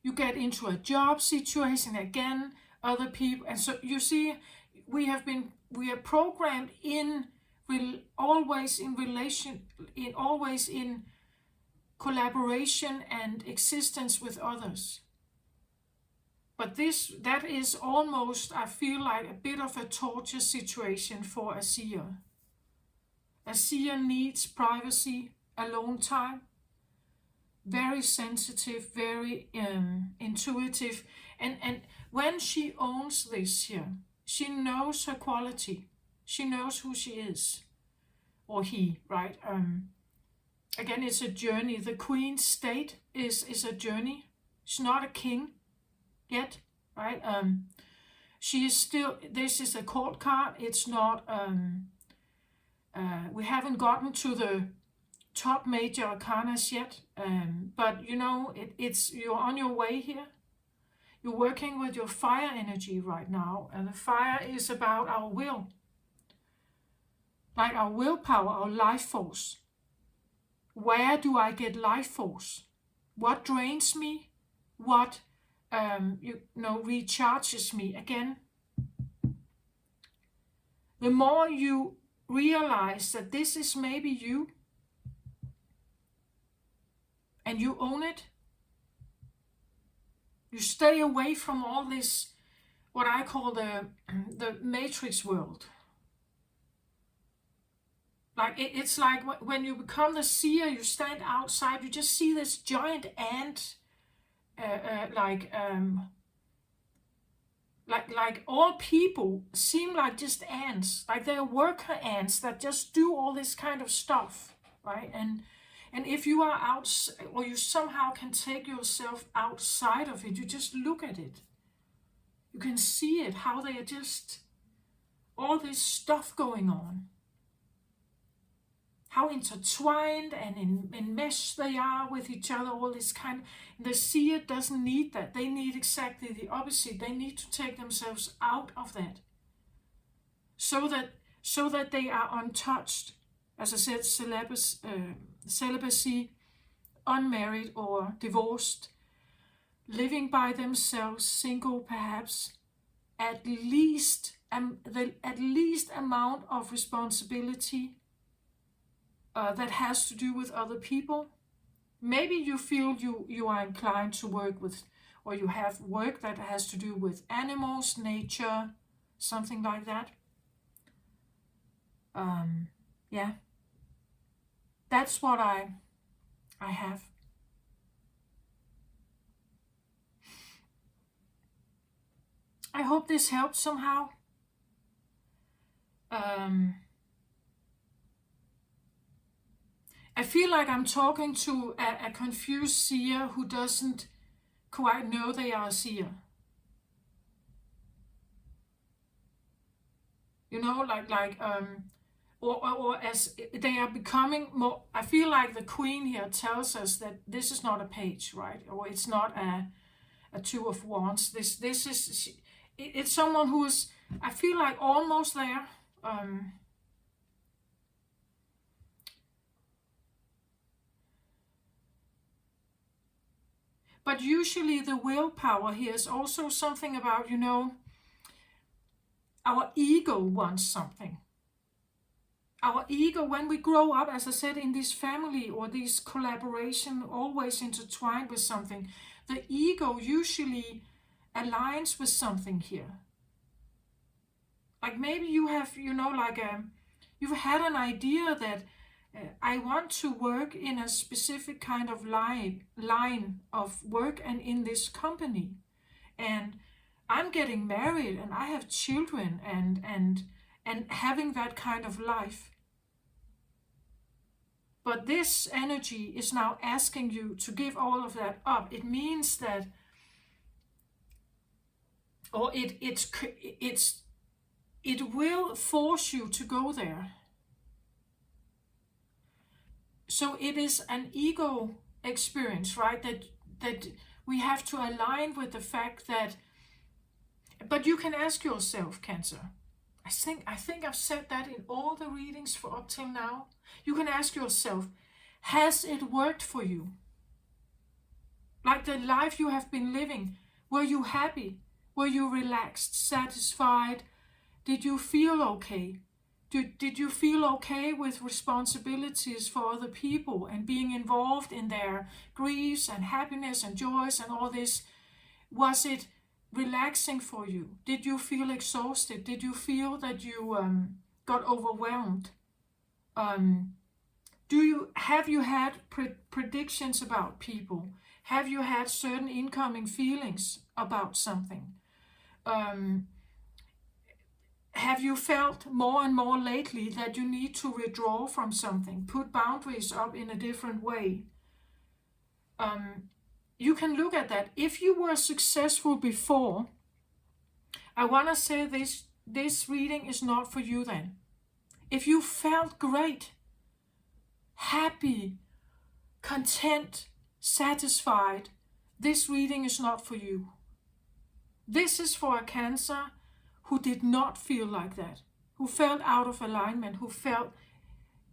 You get into a job situation, again, other people, and so you see, we are programmed always in collaboration and existence with others. But that is almost, I feel like, a bit of a torture situation for a seer. A seer needs privacy, alone time, very sensitive, very intuitive. And when she owns this here, she knows her quality. She knows who she is. Or he, right? Again, it's a journey. The queen state is a journey. She's not a king yet, right? She is still, this is a court card. It's not, we haven't gotten to the top major arcanas yet, but you know, you're on your way here. You're working with your fire energy right now, and the fire is about our will, like our willpower, our life force. Where do I get life force? What drains me? What recharges me? Again, the more you realize that this is maybe you, and you own it, you stay away from all this, what I call the matrix world. Like it's like when you become the seer, you stand outside, you just see this giant ant, like all people seem like just ants, like they're worker ants that just do all this kind of stuff, right? And if you are out, or you somehow can take yourself outside of it, you just look at it. You can see it, how they are just, all this stuff going on. How intertwined and in mesh they are with each other, all this kind. The seer doesn't need that. They need exactly the opposite. They need to take themselves out of that. So that they are untouched. As I said, celibacy, unmarried or divorced, living by themselves, single perhaps, at least amount of responsibility that has to do with other people. Maybe you feel you are inclined to work with, or you have work that has to do with animals, nature, something like that. Yeah. That's what I have. I hope this helped somehow. I feel like I'm talking to a confused seer who doesn't quite know they are a seer. You know, or as they are becoming more. I feel like the queen here tells us that this is not a page, right? Or it's not a two of wands. This is, it's someone who is, I feel like, almost there. But usually the willpower here is also something about, you know, our ego wants something. Our ego, when we grow up, as I said, in this family or this collaboration, always intertwined with something, the ego usually aligns with something here. Like maybe you have, you know, you've had an idea that I want to work in a specific kind of line of work and in this company. And I'm getting married and I have children and having that kind of life. But this energy is now asking you to give all of that up. It means that, or it will force you to go there. So it is an ego experience, right? That we have to align with the fact that, but you can ask yourself, Cancer, I think I've said that in all the readings for up till now. You can ask yourself, has it worked for you? Like the life you have been living, were you happy? Were you relaxed, satisfied? Did you feel okay? Did you feel okay with responsibilities for other people and being involved in their griefs and happiness and joys and all this? Was it relaxing for you? Did you feel exhausted? Did you feel that you got overwhelmed? Have you had predictions about people? Have you had certain incoming feelings about something? Have you felt more and more lately that you need to withdraw from something, put boundaries up in a different way? You can look at that. If you were successful before, I want to say this reading is not for you then. If you felt great, happy, content, satisfied, this reading is not for you. This is for a Cancer who did not feel like that, who felt out of alignment, who felt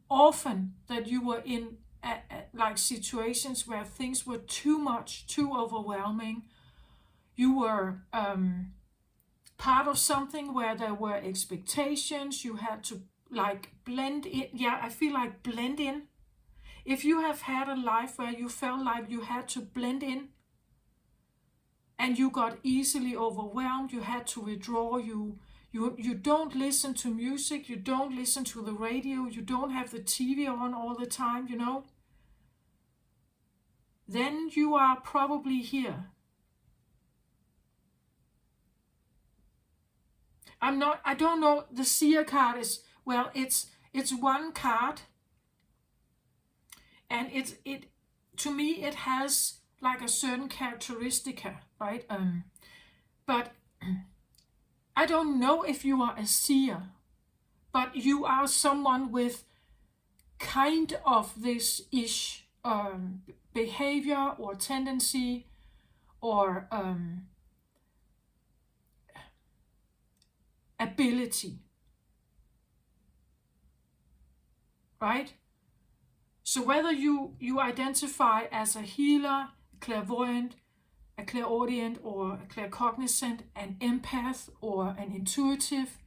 often that you were in like situations where things were too much, too overwhelming. You were part of something where there were expectations. You had to like blend in. Yeah, I feel like blend in. If you have had a life where you felt like you had to blend in and you got easily overwhelmed, you had to withdraw, you don't listen to music, you don't listen to the radio, you don't have the TV on all the time, then you are probably here. I don't know, the Seer card is, well, it's one card, and it to me it has like a certain characteristic, right? But I don't know if you are a seer, but you are someone with kind of this ish behavior or tendency or ability, right? So whether you identify as a healer, clairvoyant, a clairaudient, or a claircognizant, an empath, or an intuitive,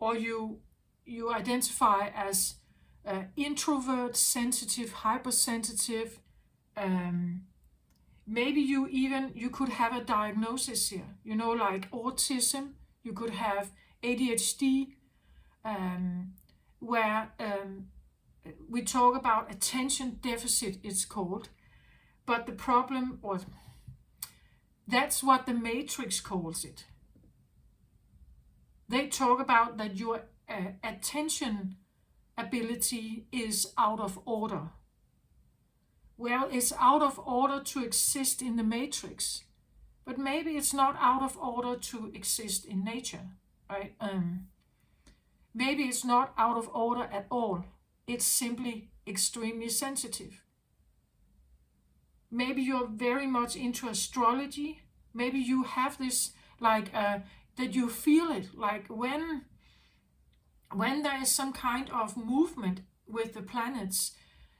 or you identify as introvert, sensitive, hypersensitive, maybe you could have a diagnosis here, like autism, you could have ADHD, where we talk about attention deficit, it's called. But the problem, or that's what the Matrix calls it. They talk about that your attention ability is out of order. Well, it's out of order to exist in the Matrix, but maybe it's not out of order to exist in nature, right? Maybe it's not out of order at all. It's simply extremely sensitive. Maybe you're very much into astrology. Maybe you have this, like, that you feel it, like when there is some kind of movement with the planets,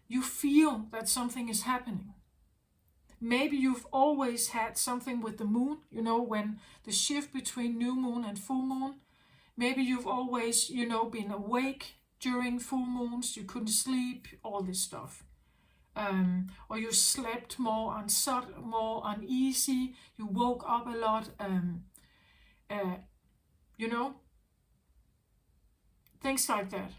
you feel that something is happening. Maybe you've always had something with the moon, when the shift between new moon and full moon. Maybe you've always, been awake during full moons, you couldn't sleep, all this stuff. Or you slept more uneasy, you woke up a lot, things like that.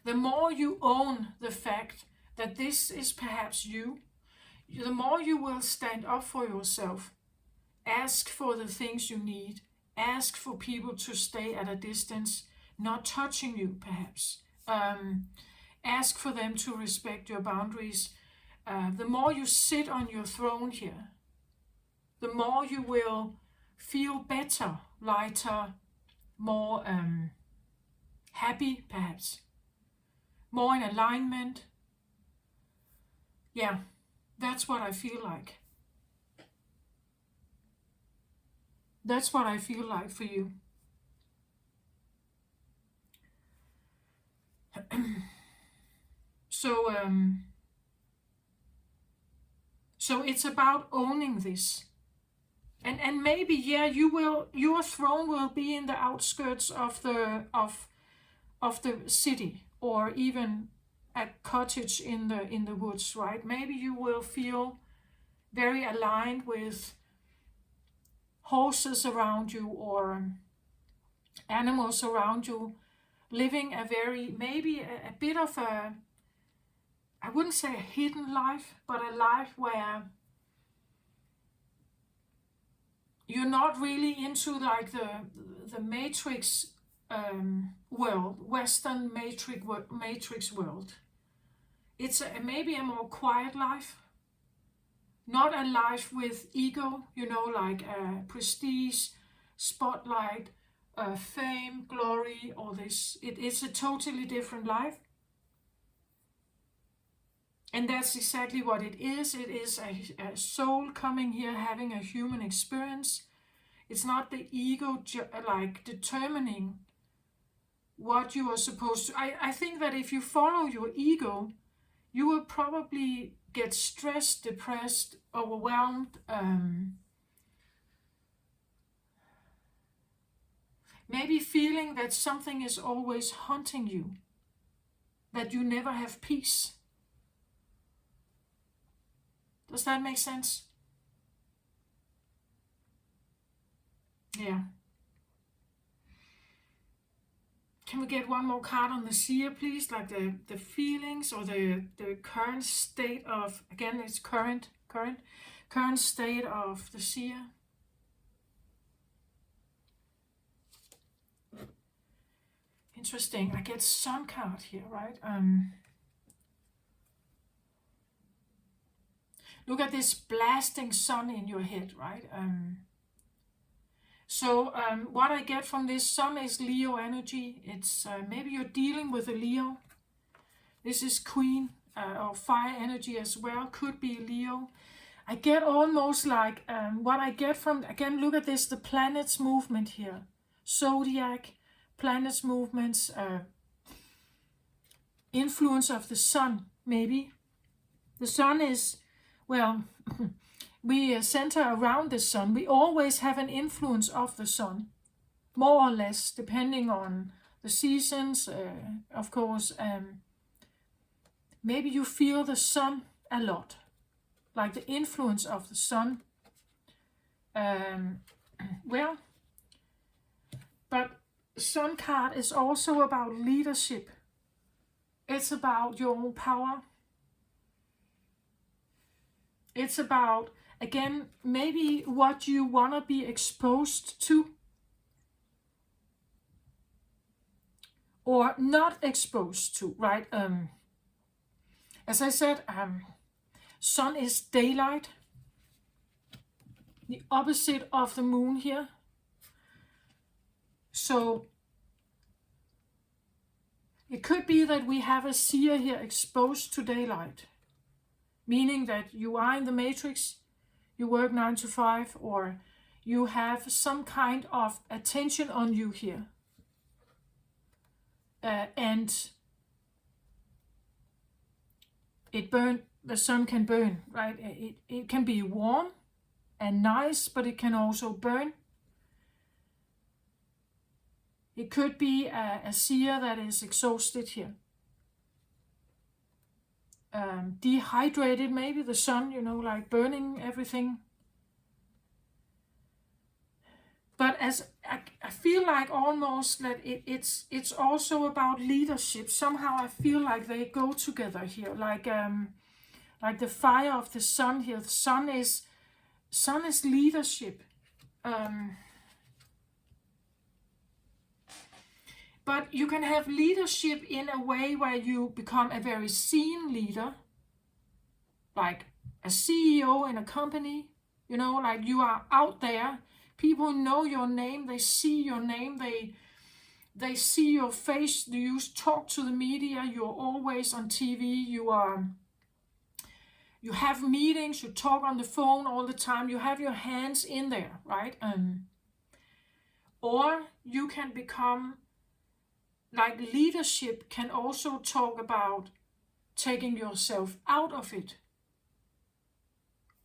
The more you own the fact that this is perhaps you, the more you will stand up for yourself, ask for the things you need, ask for people to stay at a distance, not touching you perhaps. Ask for them to respect your boundaries. The more you sit on your throne here, the more you will feel better, lighter, more happy perhaps, more in alignment. Yeah, that's what I feel like. That's what I feel like for you. So it's about owning this. And maybe, yeah, your throne will be in the outskirts of the city, or even a cottage in the woods, right? Maybe you will feel very aligned with horses around you, or animals around you, living a very, maybe a bit of a, I wouldn't say a hidden life, but a life where you're not really into like the matrix world, Western matrix world. It's maybe a more quiet life, not a life with ego, like prestige, spotlight, fame, glory, all this. It's a totally different life. And that's exactly what it is. It is a soul coming here, having a human experience. It's not the ego like determining what you are supposed to. I think that if you follow your ego, you will probably get stressed, depressed, overwhelmed, maybe feeling that something is always haunting you, that you never have peace. Does that make sense? Yeah. Can we get one more card on the seer, please? Like the feelings, or the current state of, again, it's current state of the seer. Interesting. I get sun card here, right? Look at this blasting sun in your head, right? So what I get from this sun is Leo energy. It's maybe you're dealing with a Leo. This is Queen, or fire energy as well. Could be Leo. I get almost like what I get from, again, look at this, the planets movement here. Zodiac, planets movements, influence of the sun, maybe. The sun is, well, we center around the sun. We always have an influence of the sun, more or less, depending on the seasons, of course. Maybe you feel the sun a lot, like the influence of the sun. Well, but sun card is also about leadership. It's about your own power. It's about, again, maybe what you want to be exposed to or not exposed to, right? As I said, sun is daylight, the opposite of the moon here. So it could be that we have a seer here exposed to daylight, meaning that you are in the matrix, you work 9 to 5, or you have some kind of attention on you here. And the sun can burn, right? It can be warm and nice, but it can also burn. It could be a seer that is exhausted here. Dehydrated, maybe, the sun, like burning everything. But as I feel like almost that it's also about leadership. Somehow I feel like they go together here, like the fire of the sun here. The sun is leadership. But you can have leadership in a way where you become a very seen leader, like a CEO in a company, like you are out there. People know your name, they see your name, they see your face. You talk to the media, you're always on TV, you have meetings, you talk on the phone all the time, you have your hands in there, right? Or you can become, like, leadership can also talk about taking yourself out of it.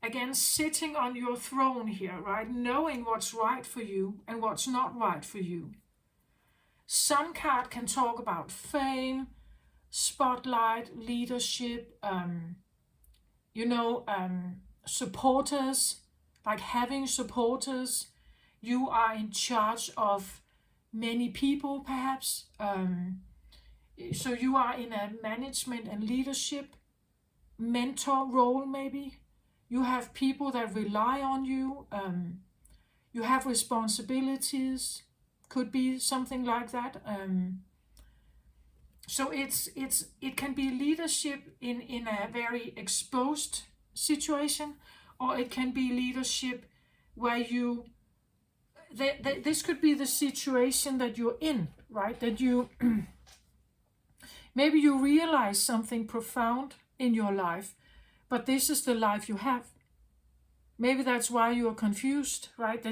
again, sitting on your throne here, right? Knowing what's right for you and what's not right for you. Sun card can talk about fame, spotlight, leadership, supporters, like having supporters. You are in charge of many people, perhaps. So you are in a management and leadership mentor role, maybe. You have people that rely on you. You have responsibilities. Could be something like that. So it can be leadership in a very exposed situation, or it can be leadership where this could be the situation that you're in, right? That you maybe you realize something profound in your life, but this is the life you have. Maybe that's why you are confused, right?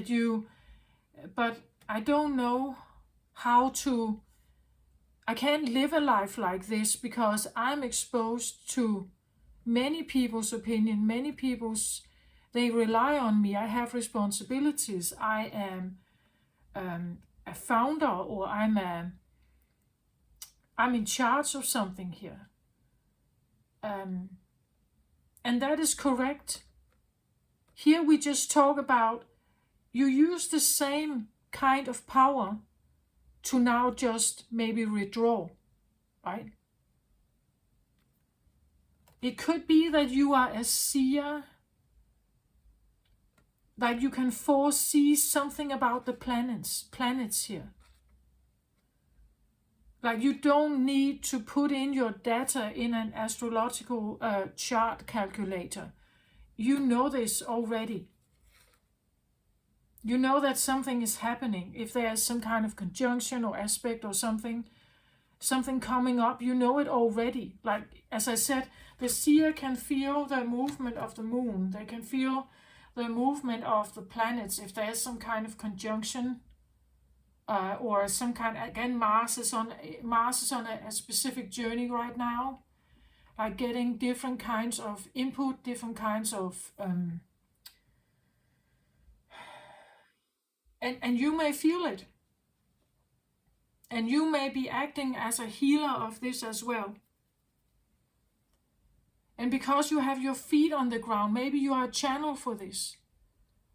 But I don't know how to, I can't live a life like this because I'm exposed to many people's opinion, they rely on me. I have responsibilities. I am a founder, or I'm in charge of something here. And that is correct. Here we just talk about you use the same kind of power to now just maybe withdraw, right? It could be that you are a seer, that you can foresee something about the planets here. Like you don't need to put in your data in an astrological chart calculator. You know this already. You know that something is happening. If there's some kind of conjunction or aspect or something coming up, you know it already. Like, as I said, the seer can feel the movement of the moon. They can feel the movement of the planets. If there's some kind of conjunction, or some kind, again, Mars is on a specific journey right now, like getting different kinds of input, different kinds of and you may feel it, and you may be acting as a healer of this as well. And because you have your feet on the ground, maybe you are a channel for this,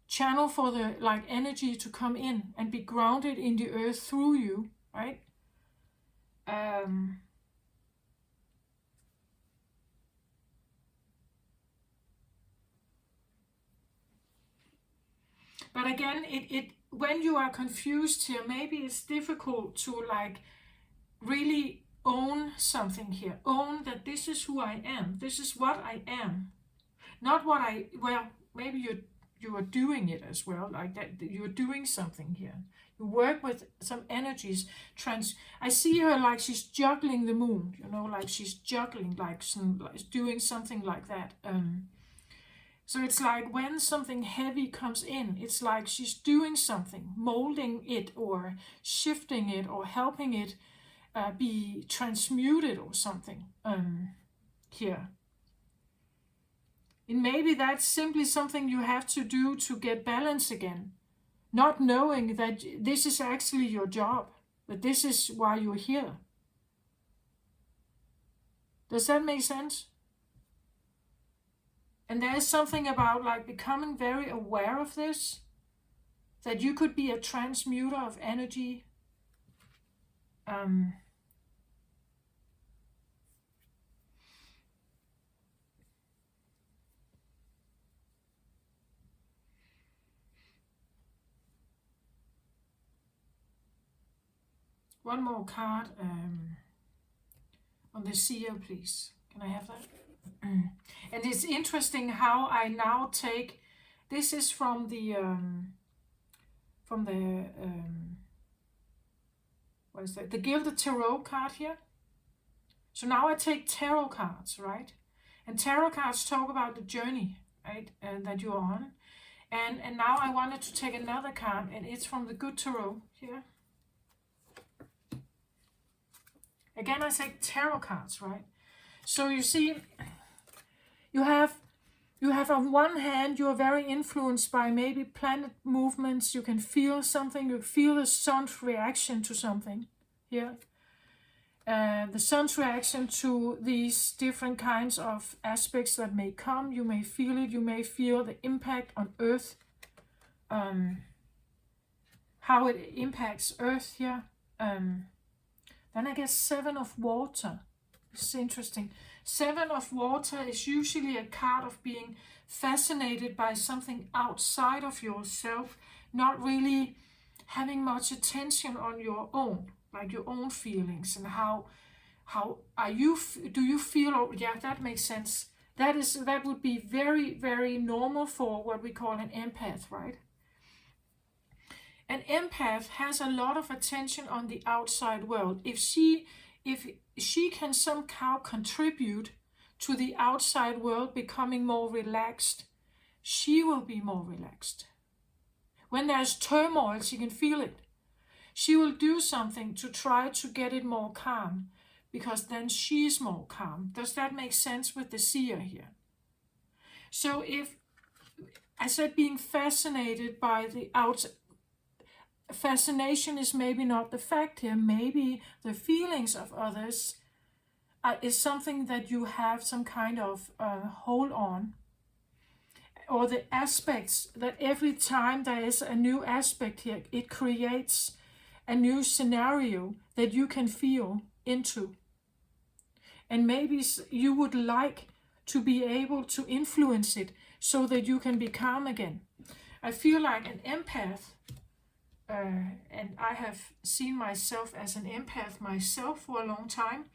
channel for the energy to come in and be grounded in the earth through you, right? But again, it when you are confused here, maybe it's difficult to really own something here. Own that this is who I am. This is what I am. Not what maybe you are doing it as well, like that you're doing something here. You work with some energies. I see her like she's juggling the moon, like she's juggling, doing something like that. So it's like when something heavy comes in, it's like she's doing something, molding it or shifting it or helping it be transmuted or something here. And maybe that's simply something you have to do to get balance again, not knowing that this is actually your job, that this is why you're here. Does that make sense? And there's something about becoming very aware of this, that you could be a transmuter of energy. One more card on the seer, please. Can I have that? And it's interesting how I now take, this is from the what is that? The Gilded Tarot card here. So now I take tarot cards, right? And tarot cards talk about the journey, right? And that you're on. And now I wanted to take another card, and it's from the Good Tarot here. Again, I say tarot cards, right? So you see, you have You have on one hand, you're very influenced by maybe planet movements. You can feel something. You feel the sun's reaction to something here. The sun's reaction to these different kinds of aspects that may come. You may feel it. You may feel the impact on Earth. How it impacts Earth here. Then I guess 7 of water. It's interesting. 7 of water is usually a card of being fascinated by something outside of yourself, not really having much attention on your own, like your own feelings and how are you, do you feel, oh, yeah, that makes sense. That would be very, very normal for what we call an empath, right? An empath has a lot of attention on the outside world. If she can somehow contribute to the outside world becoming more relaxed, she will be more relaxed. When there's turmoil, she can feel it. She will do something to try to get it more calm, because then she's more calm. Does that make sense with the seer here? So if, I said, being fascinated by the outside, fascination is maybe not the fact here. Maybe the feelings of others is something that you have some kind of hold on, or the aspects that every time there is a new aspect here, it creates a new scenario that you can feel into. And maybe you would like to be able to influence it so that you can be calm again. I feel like an empath, and I have seen myself as an empath myself for a long time,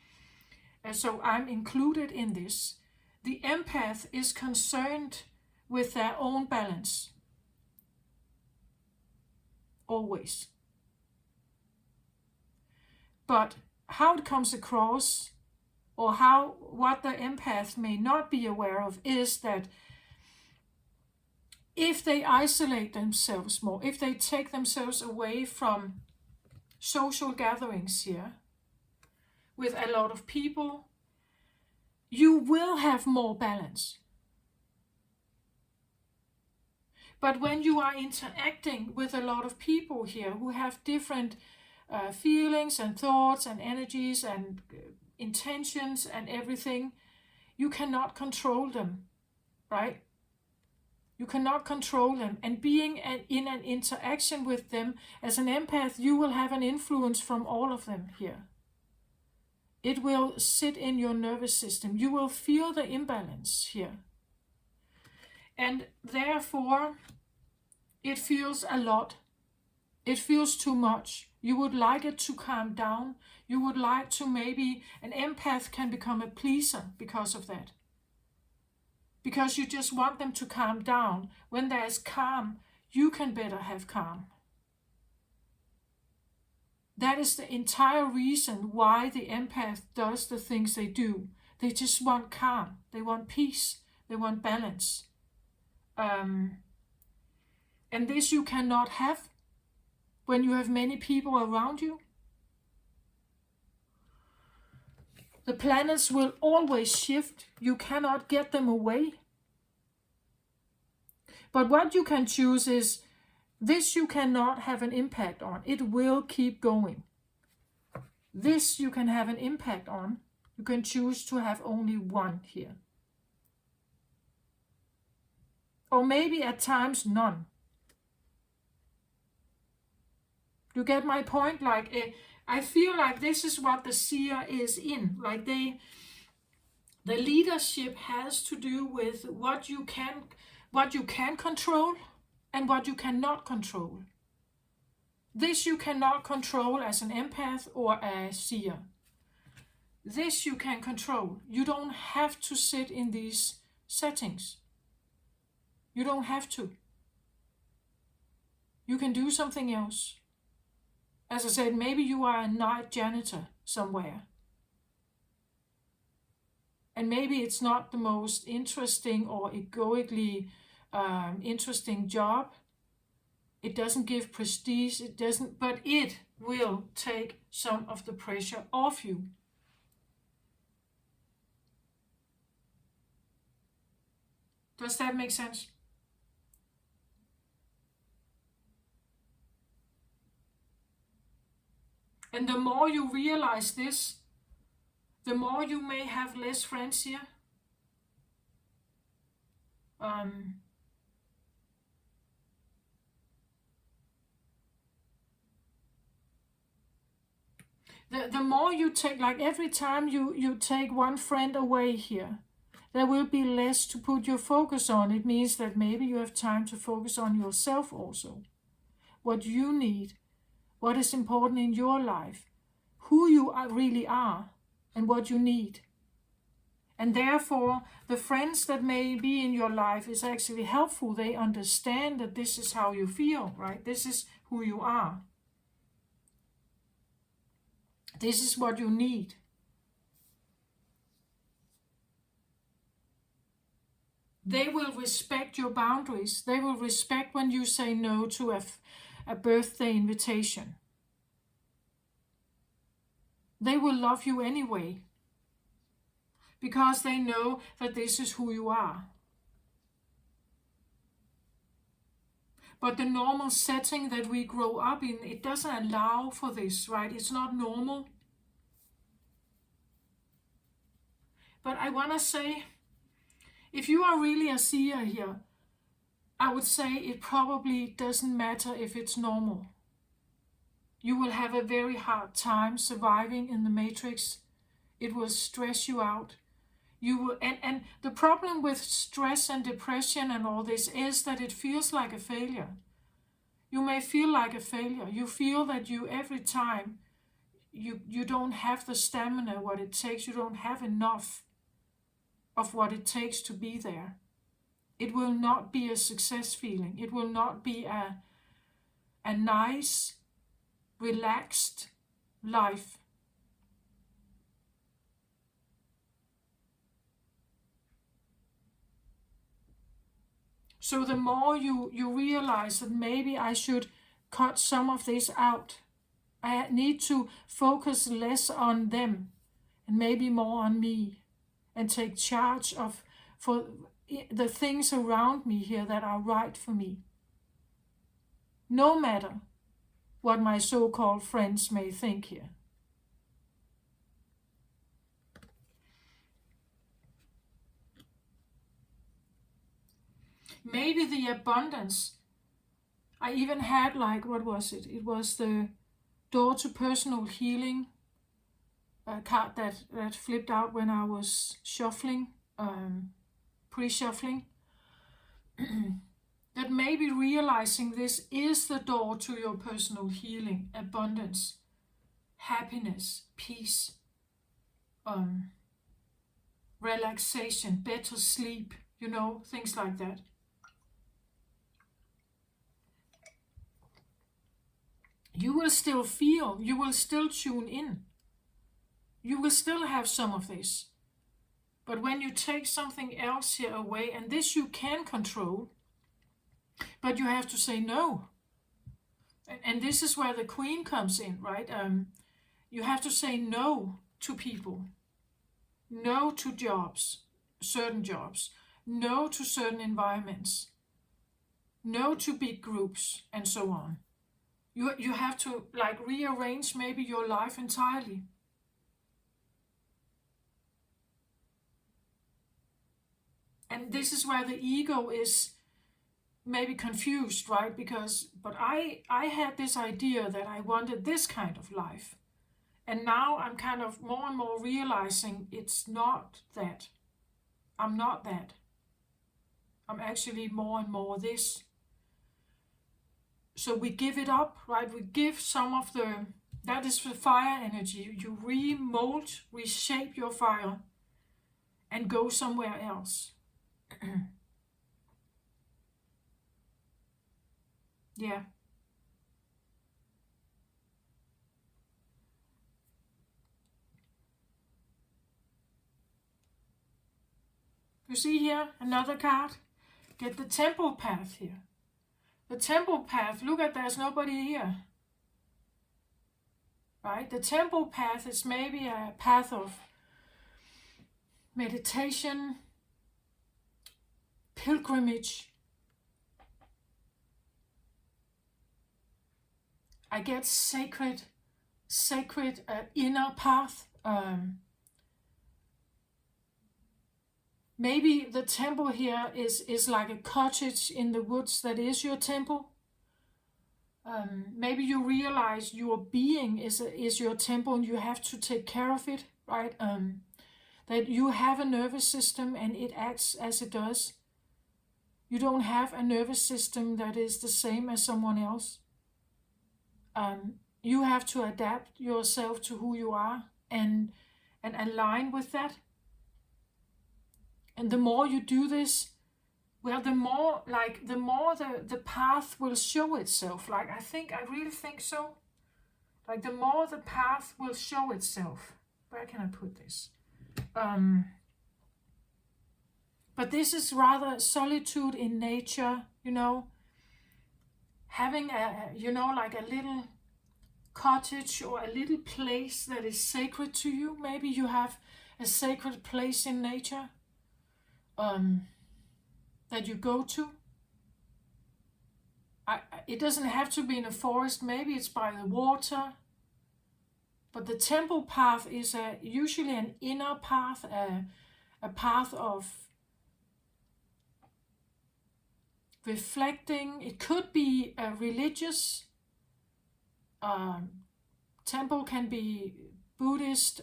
so I'm included in this. The empath is concerned with their own balance, always. But how it comes across, or what the empath may not be aware of, is that if they isolate themselves more, if they take themselves away from social gatherings here with a lot of people, you will have more balance. But when you are interacting with a lot of people here who have different feelings and thoughts and energies and intentions and everything, you cannot control them, right? You cannot control them. And being in an interaction with them as an empath, you will have an influence from all of them here. It will sit in your nervous system. You will feel the imbalance here. And therefore, it feels a lot. It feels too much. You would like it to calm down. You would like to, maybe an empath can become a pleaser because of that. Because you just want them to calm down. When there is calm, you can better have calm. That is the entire reason why the empath does the things they do. They just want calm. They want peace. They want balance. And this you cannot have when you have many people around you. The planets will always shift. You cannot get them away. But what you can choose is, this you cannot have an impact on. It will keep going. This you can have an impact on. You can choose to have only one here. Or maybe at times none. You get my point? Like, I feel like this is what the seer is in. Like the leadership has to do with what you can control and what you cannot control. This you cannot control as an empath or a seer. This you can control. You don't have to sit in these settings. You don't have to. You can do something else. As I said, maybe you are a night janitor somewhere. And maybe it's not the most interesting or egoically interesting job. It doesn't give prestige, but it will take some of the pressure off you. Does that make sense? And the more you realize this, the more you may have less friends here. The more you take, like every time you take one friend away here, there will be less to put your focus on. It means that maybe you have time to focus on yourself also. What you need, what is important in your life, who you really are, and what you need. And therefore, the friends that may be in your life is actually helpful. They understand that this is how you feel, right? This is who you are. This is what you need. They will respect your boundaries. They will respect when you say no to a birthday invitation. They will love you anyway, because they know that this is who you are. But the normal setting that we grow up in, it doesn't allow for this, right? It's not normal. But I want to say, if you are really a seer here, I would say it probably doesn't matter if it's normal. You will have a very hard time surviving in the matrix. It will stress you out. You will, and the problem with stress and depression and all this is that it feels like a failure. You may feel like a failure. You feel that you every time you don't have the stamina, what it takes. You don't have enough of what it takes to be there. It will not be a success feeling. It will not be a nice, relaxed life. So the more you realize that maybe I should cut some of this out. I need to focus less on them and maybe more on me, and take charge of for the things around me here that are right for me. No matter what my so-called friends may think here. Maybe the abundance. I even had what was it? It was the door to personal healing card that flipped out when I was shuffling, pre-shuffling. That maybe realizing this is the door to your personal healing, abundance, happiness, peace, relaxation, better sleep, things like that. You will still feel, you will still tune in. You will still have some of this. But when you take something else here away, and this you can control, but you have to say no. And this is where the queen comes in, right? You have to say no to people. No to jobs, certain jobs. No to certain environments. No to big groups, and so on. You have to rearrange maybe your life entirely. And this is where the ego is maybe confused, right? But I had this idea that I wanted this kind of life. And now I'm kind of more and more realizing it's not that. I'm not that. I'm actually more and more this. So we give it up, right? We give some of that is the fire energy. You remold, reshape your fire and go somewhere else. Yeah. You see here, another card. Get the temple path here. The temple path, look at there's nobody here. Right? The temple path is maybe a path of meditation, pilgrimage. I get sacred inner path. Maybe the temple here is like a cottage in the woods that is your temple. Maybe you realize your being is your temple and you have to take care of it, right? That you have a nervous system and it acts as it does. You don't have a nervous system that is the same as someone else. You have to adapt yourself to who you are and align with that. And the more you do this, well, the more the path will show itself. Like, I really think so. Like, the more the path will show itself. Where can I put this? But this is rather solitude in nature, having like a little cottage or a little place that is sacred to you. Maybe you have a sacred place in nature that you go to. It doesn't have to be in a forest. Maybe it's by the water. But the temple path is usually an inner path, a path of reflecting. It could be a religious. Temple can be Buddhist,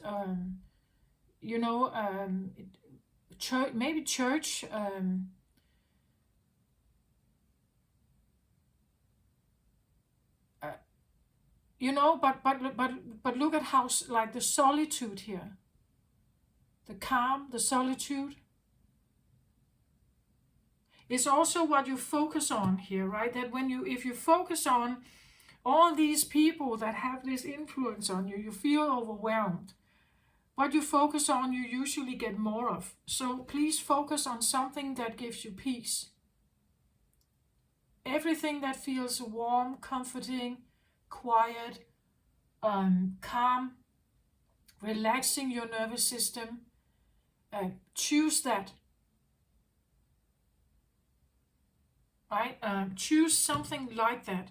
church, maybe church. But look at how, like, the solitude here, the calm, the solitude. It's also what you focus on here, right? That if you focus on all these people that have this influence on you, you feel overwhelmed. What you focus on, you usually get more of. So please focus on something that gives you peace. Everything that feels warm, comforting, quiet, calm, relaxing your nervous system. Choose that. Right? Choose something like that.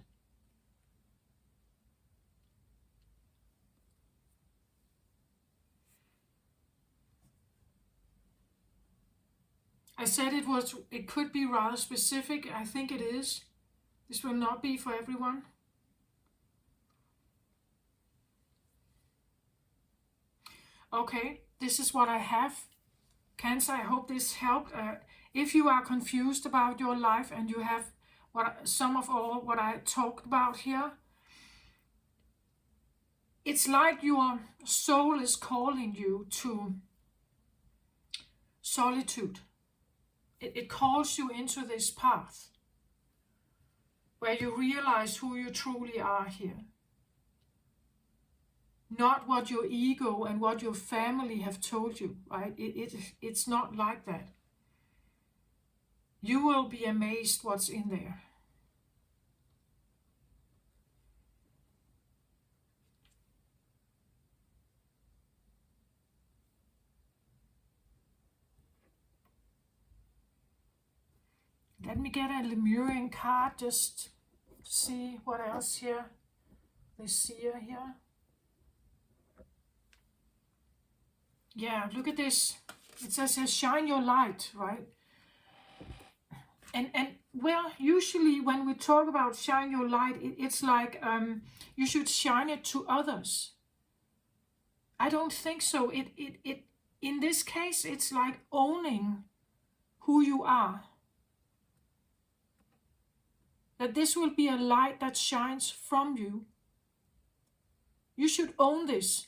I said it could be rather specific. I think it is. This will not be for everyone. Okay, this is what I have. Cancer, I hope this helped. If you are confused about your life and you have some of all what I talked about here, it's like your soul is calling you to solitude. It calls you into this path where you realize who you truly are here. Not what your ego and what your family have told you, right? It's not like that. You will be amazed what's in there. Let me get a Lemurian card just to see what else here. The Seer here. Yeah, look at this. It says shine your light, right? And well, usually when we talk about shine your light, it's like you should shine it to others. I don't think so. It in this case, it's like owning who you are. That this will be a light that shines from you. You should own this.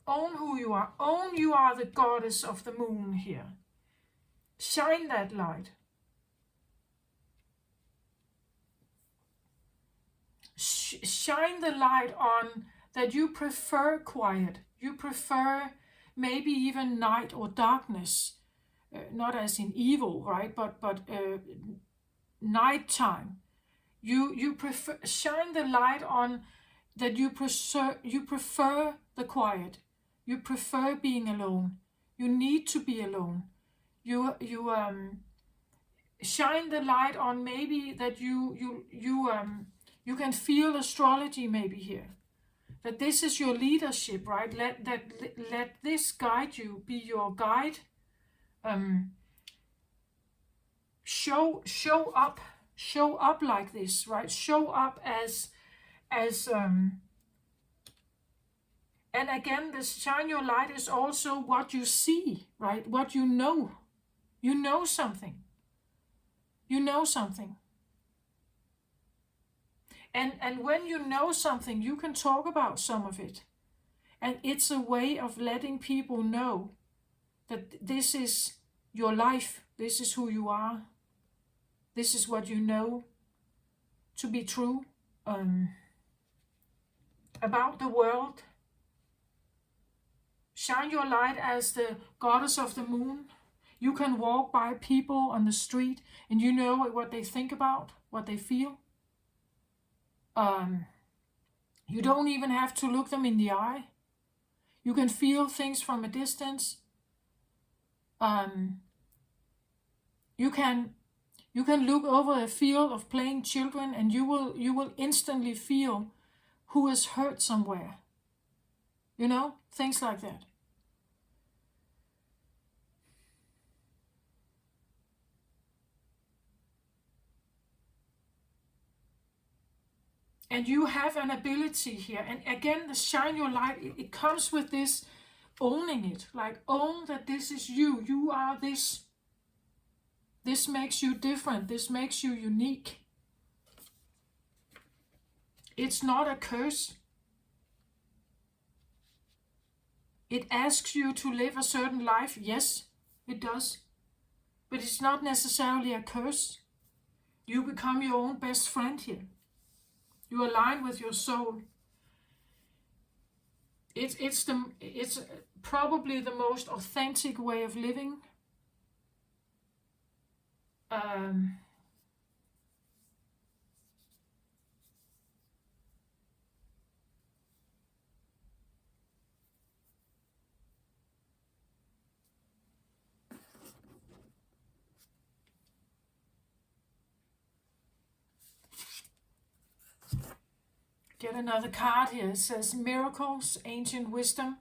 Own who you are. Own you are the goddess of the moon here. Shine that light. Shine the light on that you prefer quiet. You prefer maybe even night or darkness. Not as in evil, right? But nighttime. You prefer, shine the light on that you prefer the quiet. You prefer being alone. You need to be alone. you shine the light on maybe that you can feel astrology maybe here. That this is your leadership, right? Let this guide you, be your guide. Show up like this, right? Show up as and again, this shine your light is also what you see, right? What you know. You know something. You know something. And when you know something, you can talk about some of it. And it's a way of letting people know that this is your life. This is who you are. This is what you know to be true about the world. Shine your light as the goddess of the moon. You can walk by people on the street and you know what they think about, what they feel. You don't even have to look them in the eye. You can feel things from a distance. You can look over a field of playing children and you will instantly feel who is hurt somewhere. You know, things like that. And you have an ability here. And again, the shine your light, it comes with this owning it. Like, own that this is you. You are this. This makes you different. This makes you unique. It's not a curse. It asks you to live a certain life. Yes, it does. But it's not necessarily a curse. You become your own best friend here. You align with your soul. It's probably the most authentic way of living. Get another card here. It says miracles, ancient wisdom.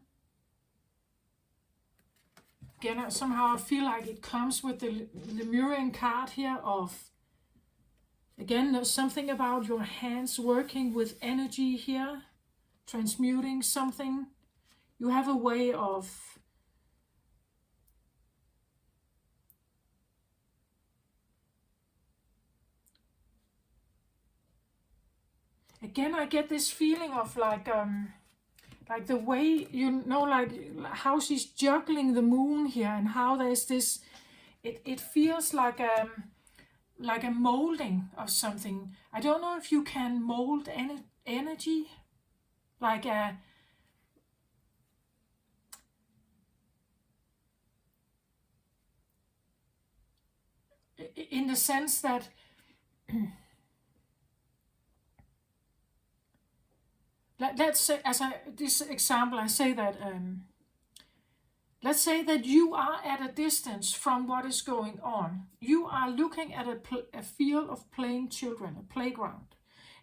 Again, somehow I feel like it comes with the mirroring card here of, again, there's something about your hands working with energy here, transmuting something. You have a way of again, I get this feeling of like the way, you know, like how she's juggling the moon here and how there's this, it feels like a molding of something. I don't know if you can mold energy, like a, in the sense that let's say, this example, I say that, let's say that you are at a distance from what is going on. You are looking at a field of playing children, a playground,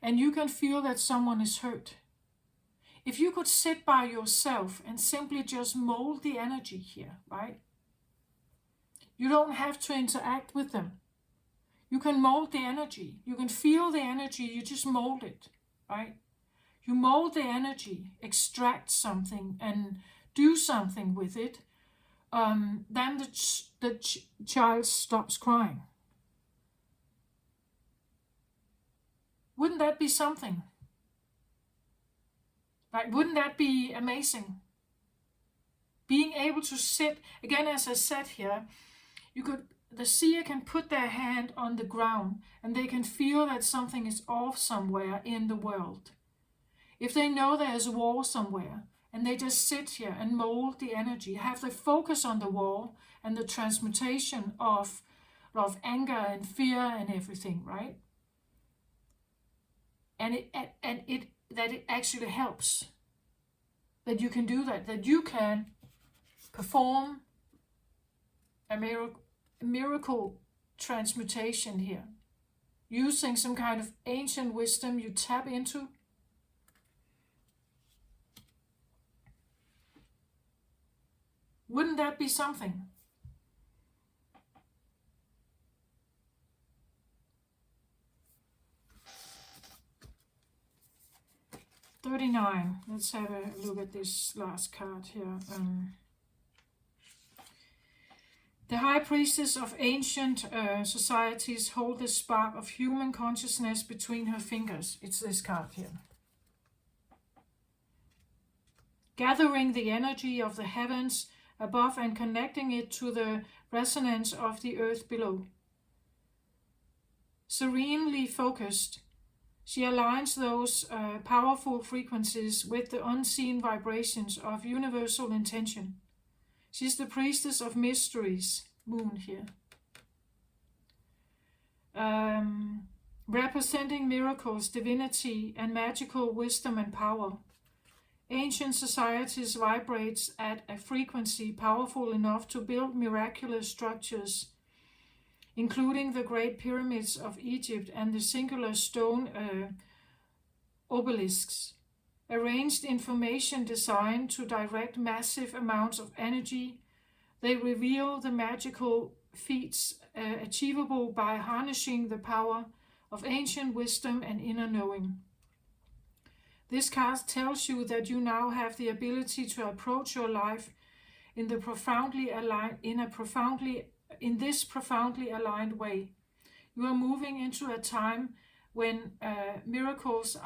and you can feel that someone is hurt. If you could sit by yourself and simply just mold the energy here, right? You don't have to interact with them. You can mold the energy. You can feel the energy, you just mold it, right? You mold the energy, extract something, and do something with it. Then the child stops crying. Wouldn't that be something? Like, wouldn't that be amazing? Being able to sit, again, as I said here, the seer can put their hand on the ground and they can feel that something is off somewhere in the world. If they know there's a war somewhere, and they just sit here and mold the energy, have the focus on the war and the transmutation of anger and fear and everything, right? And it actually helps. That you can do that you can perform a miracle transmutation here, using some kind of ancient wisdom you tap into. Wouldn't that be something? $39. Let's have a look at this last card here. The High Priestess of ancient societies hold the spark of human consciousness between her fingers. It's this card here. Gathering the energy of the heavens above and connecting it to the resonance of the earth below. Serenely focused, she aligns those powerful frequencies with the unseen vibrations of universal intention. She's the priestess of mysteries, moon here. Representing miracles, divinity, and magical wisdom and power. Ancient societies vibrates at a frequency powerful enough to build miraculous structures, including the Great Pyramids of Egypt and the singular stone obelisks. Arranged information designed to direct massive amounts of energy, they reveal the magical feats achievable by harnessing the power of ancient wisdom and inner knowing. This card tells you that you now have the ability to approach your life in this profoundly aligned way. You are moving into a time when miracles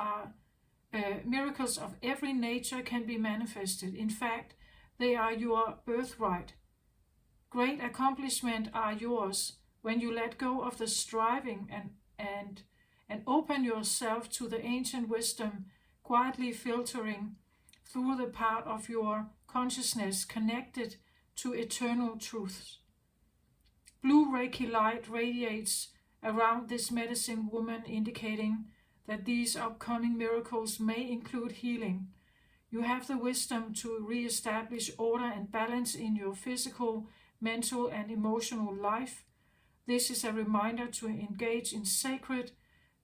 of every nature can be manifested. In fact, they are your birthright. Great accomplishments are yours when you let go of the striving and open yourself to the ancient wisdom, quietly filtering through the part of your consciousness connected to eternal truths. Blue Reiki light radiates around this medicine woman, indicating that these upcoming miracles may include healing. You have the wisdom to re-establish order and balance in your physical, mental, and emotional life. This is a reminder to engage in sacred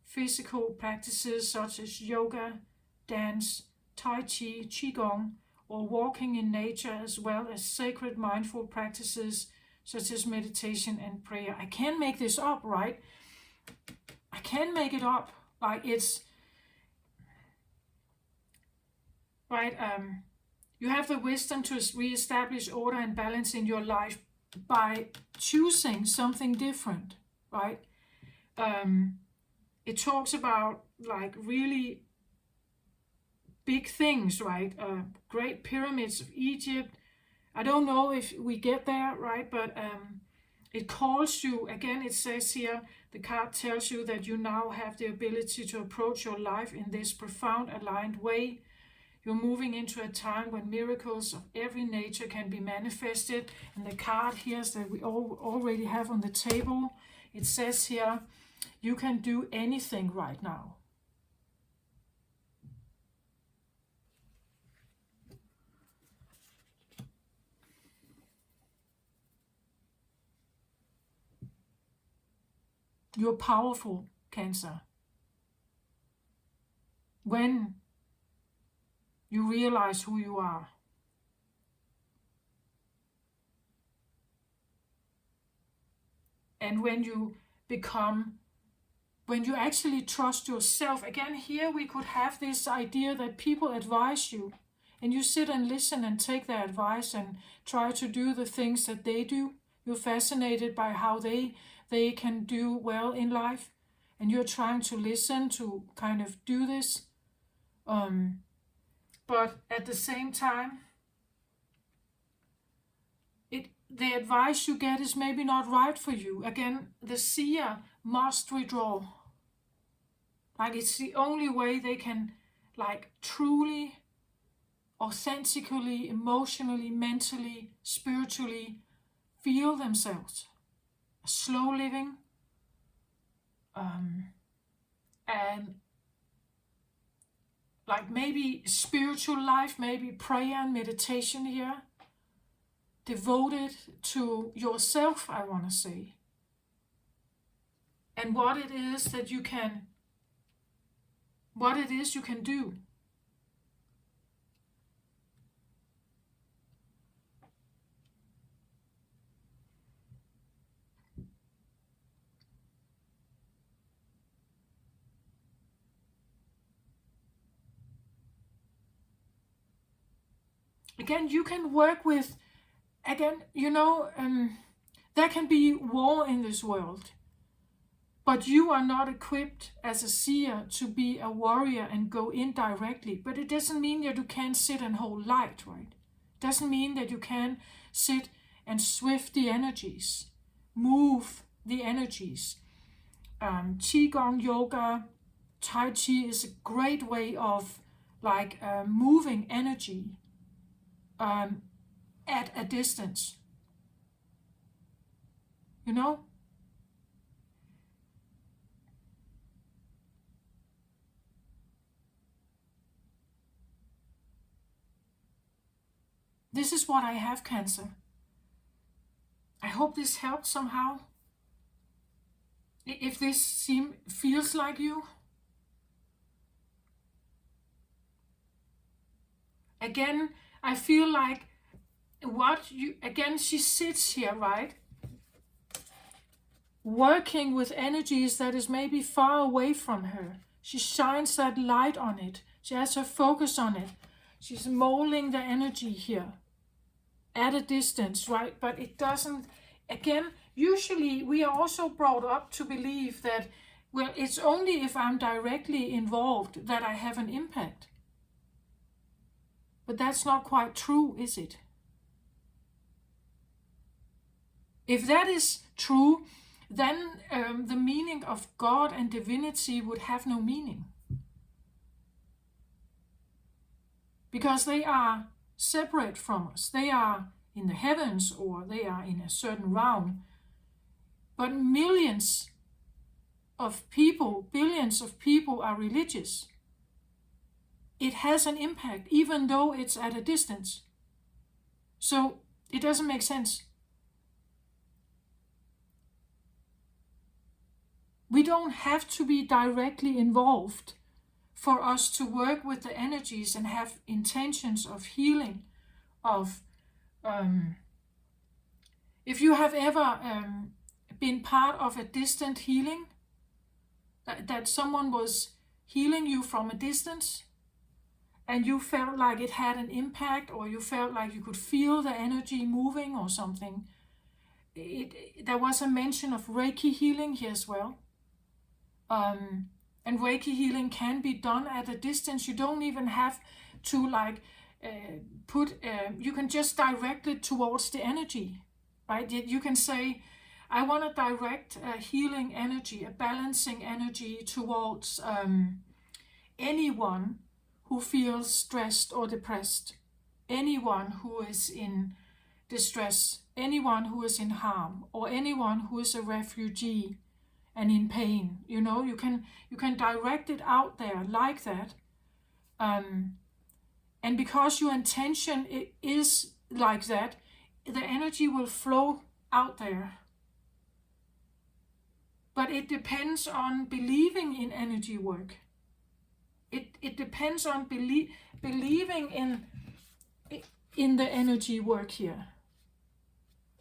physical practices such as yoga, dance, tai chi, qigong, or walking in nature, as well as sacred mindful practices such as meditation and prayer. I can make this up, right? I can make it up. Like it's right. You have the wisdom to re-establish order and balance in your life by choosing something different, right? It talks about like really big things, right? Great Pyramids of Egypt. I don't know if we get there, right? But it calls you, again, it says here, the card tells you that you now have the ability to approach your life in this profound, aligned way. You're moving into a time when miracles of every nature can be manifested. And the card here that we already have on the table, it says here, you can do anything right now. You're powerful, Cancer. When you realize who you are. And when you actually trust yourself. Again, here we could have this idea that people advise you and you sit and listen and take their advice and try to do the things that they do. You're fascinated by how they can do well in life, and you're trying to listen to kind of do this. But at the same time, the advice you get is maybe not right for you. Again, the seer must withdraw. Like it's the only way they can like truly, authentically, emotionally, mentally, spiritually feel themselves. Slow living, and like maybe spiritual life, maybe prayer and meditation here. devoted to yourself, I want to say, and what it is you can do. Again, you can work with, again, there can be war in this world, but you are not equipped as a seer to be a warrior and go in directly. But it doesn't mean that you can't sit and hold light, right? It doesn't mean that you can sit and swift the energies, move the energies. Qigong yoga, Tai Chi is a great way of moving energy at a distance. You know? This is what I have, Cancer. I hope this helped somehow. If this feels like you. Again, I feel like she sits here, right? Working with energies that is maybe far away from her. She shines that light on it. She has her focus on it. She's molding the energy here at a distance, right? But it doesn't, again, usually we are also brought up to believe that, well, it's only if I'm directly involved that I have an impact. But that's not quite true, is it? If that is true, then the meaning of God and divinity would have no meaning. Because they are separate from us. They are in the heavens or they are in a certain realm. But millions of people, billions of people are religious. It has an impact, even though it's at a distance. So it doesn't make sense. We don't have to be directly involved for us to work with the energies and have intentions of healing, of if you have ever been part of a distant healing, that someone was healing you from a distance, and you felt like it had an impact, or you felt like you could feel the energy moving or something. There was a mention of Reiki healing here as well. And Reiki healing can be done at a distance. You don't even have to you can just direct it towards the energy, right? You can say, I want to direct a healing energy, a balancing energy towards anyone who feels stressed or depressed, anyone who is in distress, anyone who is in harm, or anyone who is a refugee and in pain. You can direct it out there like that. And because your intention is like that, the energy will flow out there. But it depends on believing in energy work. It depends on believing in the energy work here,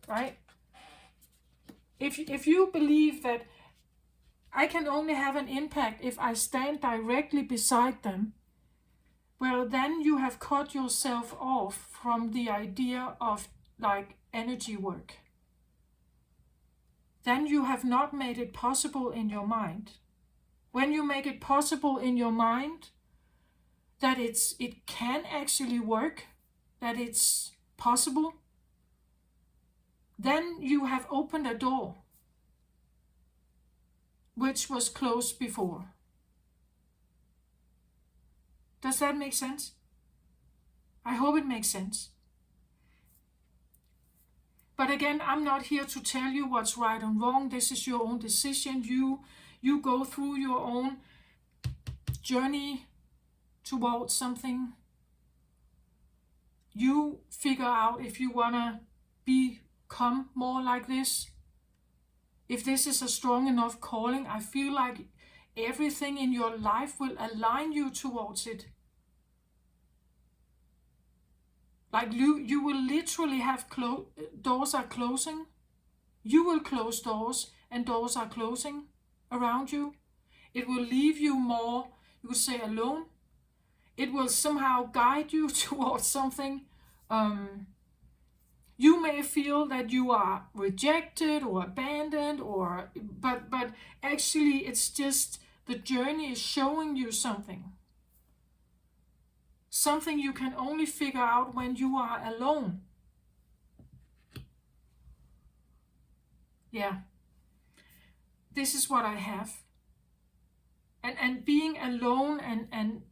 right? If you believe that I can only have an impact if I stand directly beside them, well, then you have cut yourself off from the idea of energy work. Then you have not made it possible in your mind. When you make it possible in your mind that it can actually work, that it's possible, then you have opened a door which was closed before. Does that make sense? I hope it makes sense. But again, I'm not here to tell you what's right and wrong. This is your own decision. You go through your own journey towards something. You figure out if you want to become more like this, if this is a strong enough calling, I feel like everything in your life will align you towards it. Like you will literally have doors are closing. You will close doors and doors are closing around you. It will leave you more, you could say, alone. It will somehow guide you towards something. You may feel that you are rejected or abandoned, but actually it's just the journey is showing you something. Something you can only figure out when you are alone. Yeah. This is what I have. And being alone and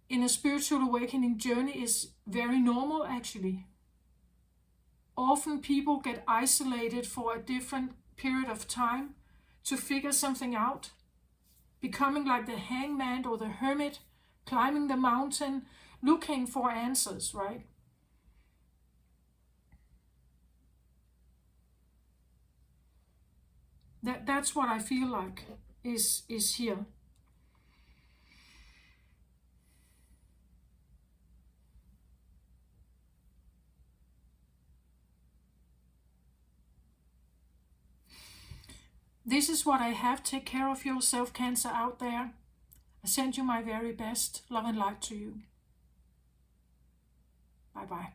in a spiritual awakening journey is very normal, actually. Often people get isolated for a different period of time to figure something out, becoming like the hangman or the hermit, climbing the mountain, looking for answers, right? That's what I feel like is here. This is what I have. Take care of yourself, Cancer out there. I send you my very best. Love and light to you. Bye-bye.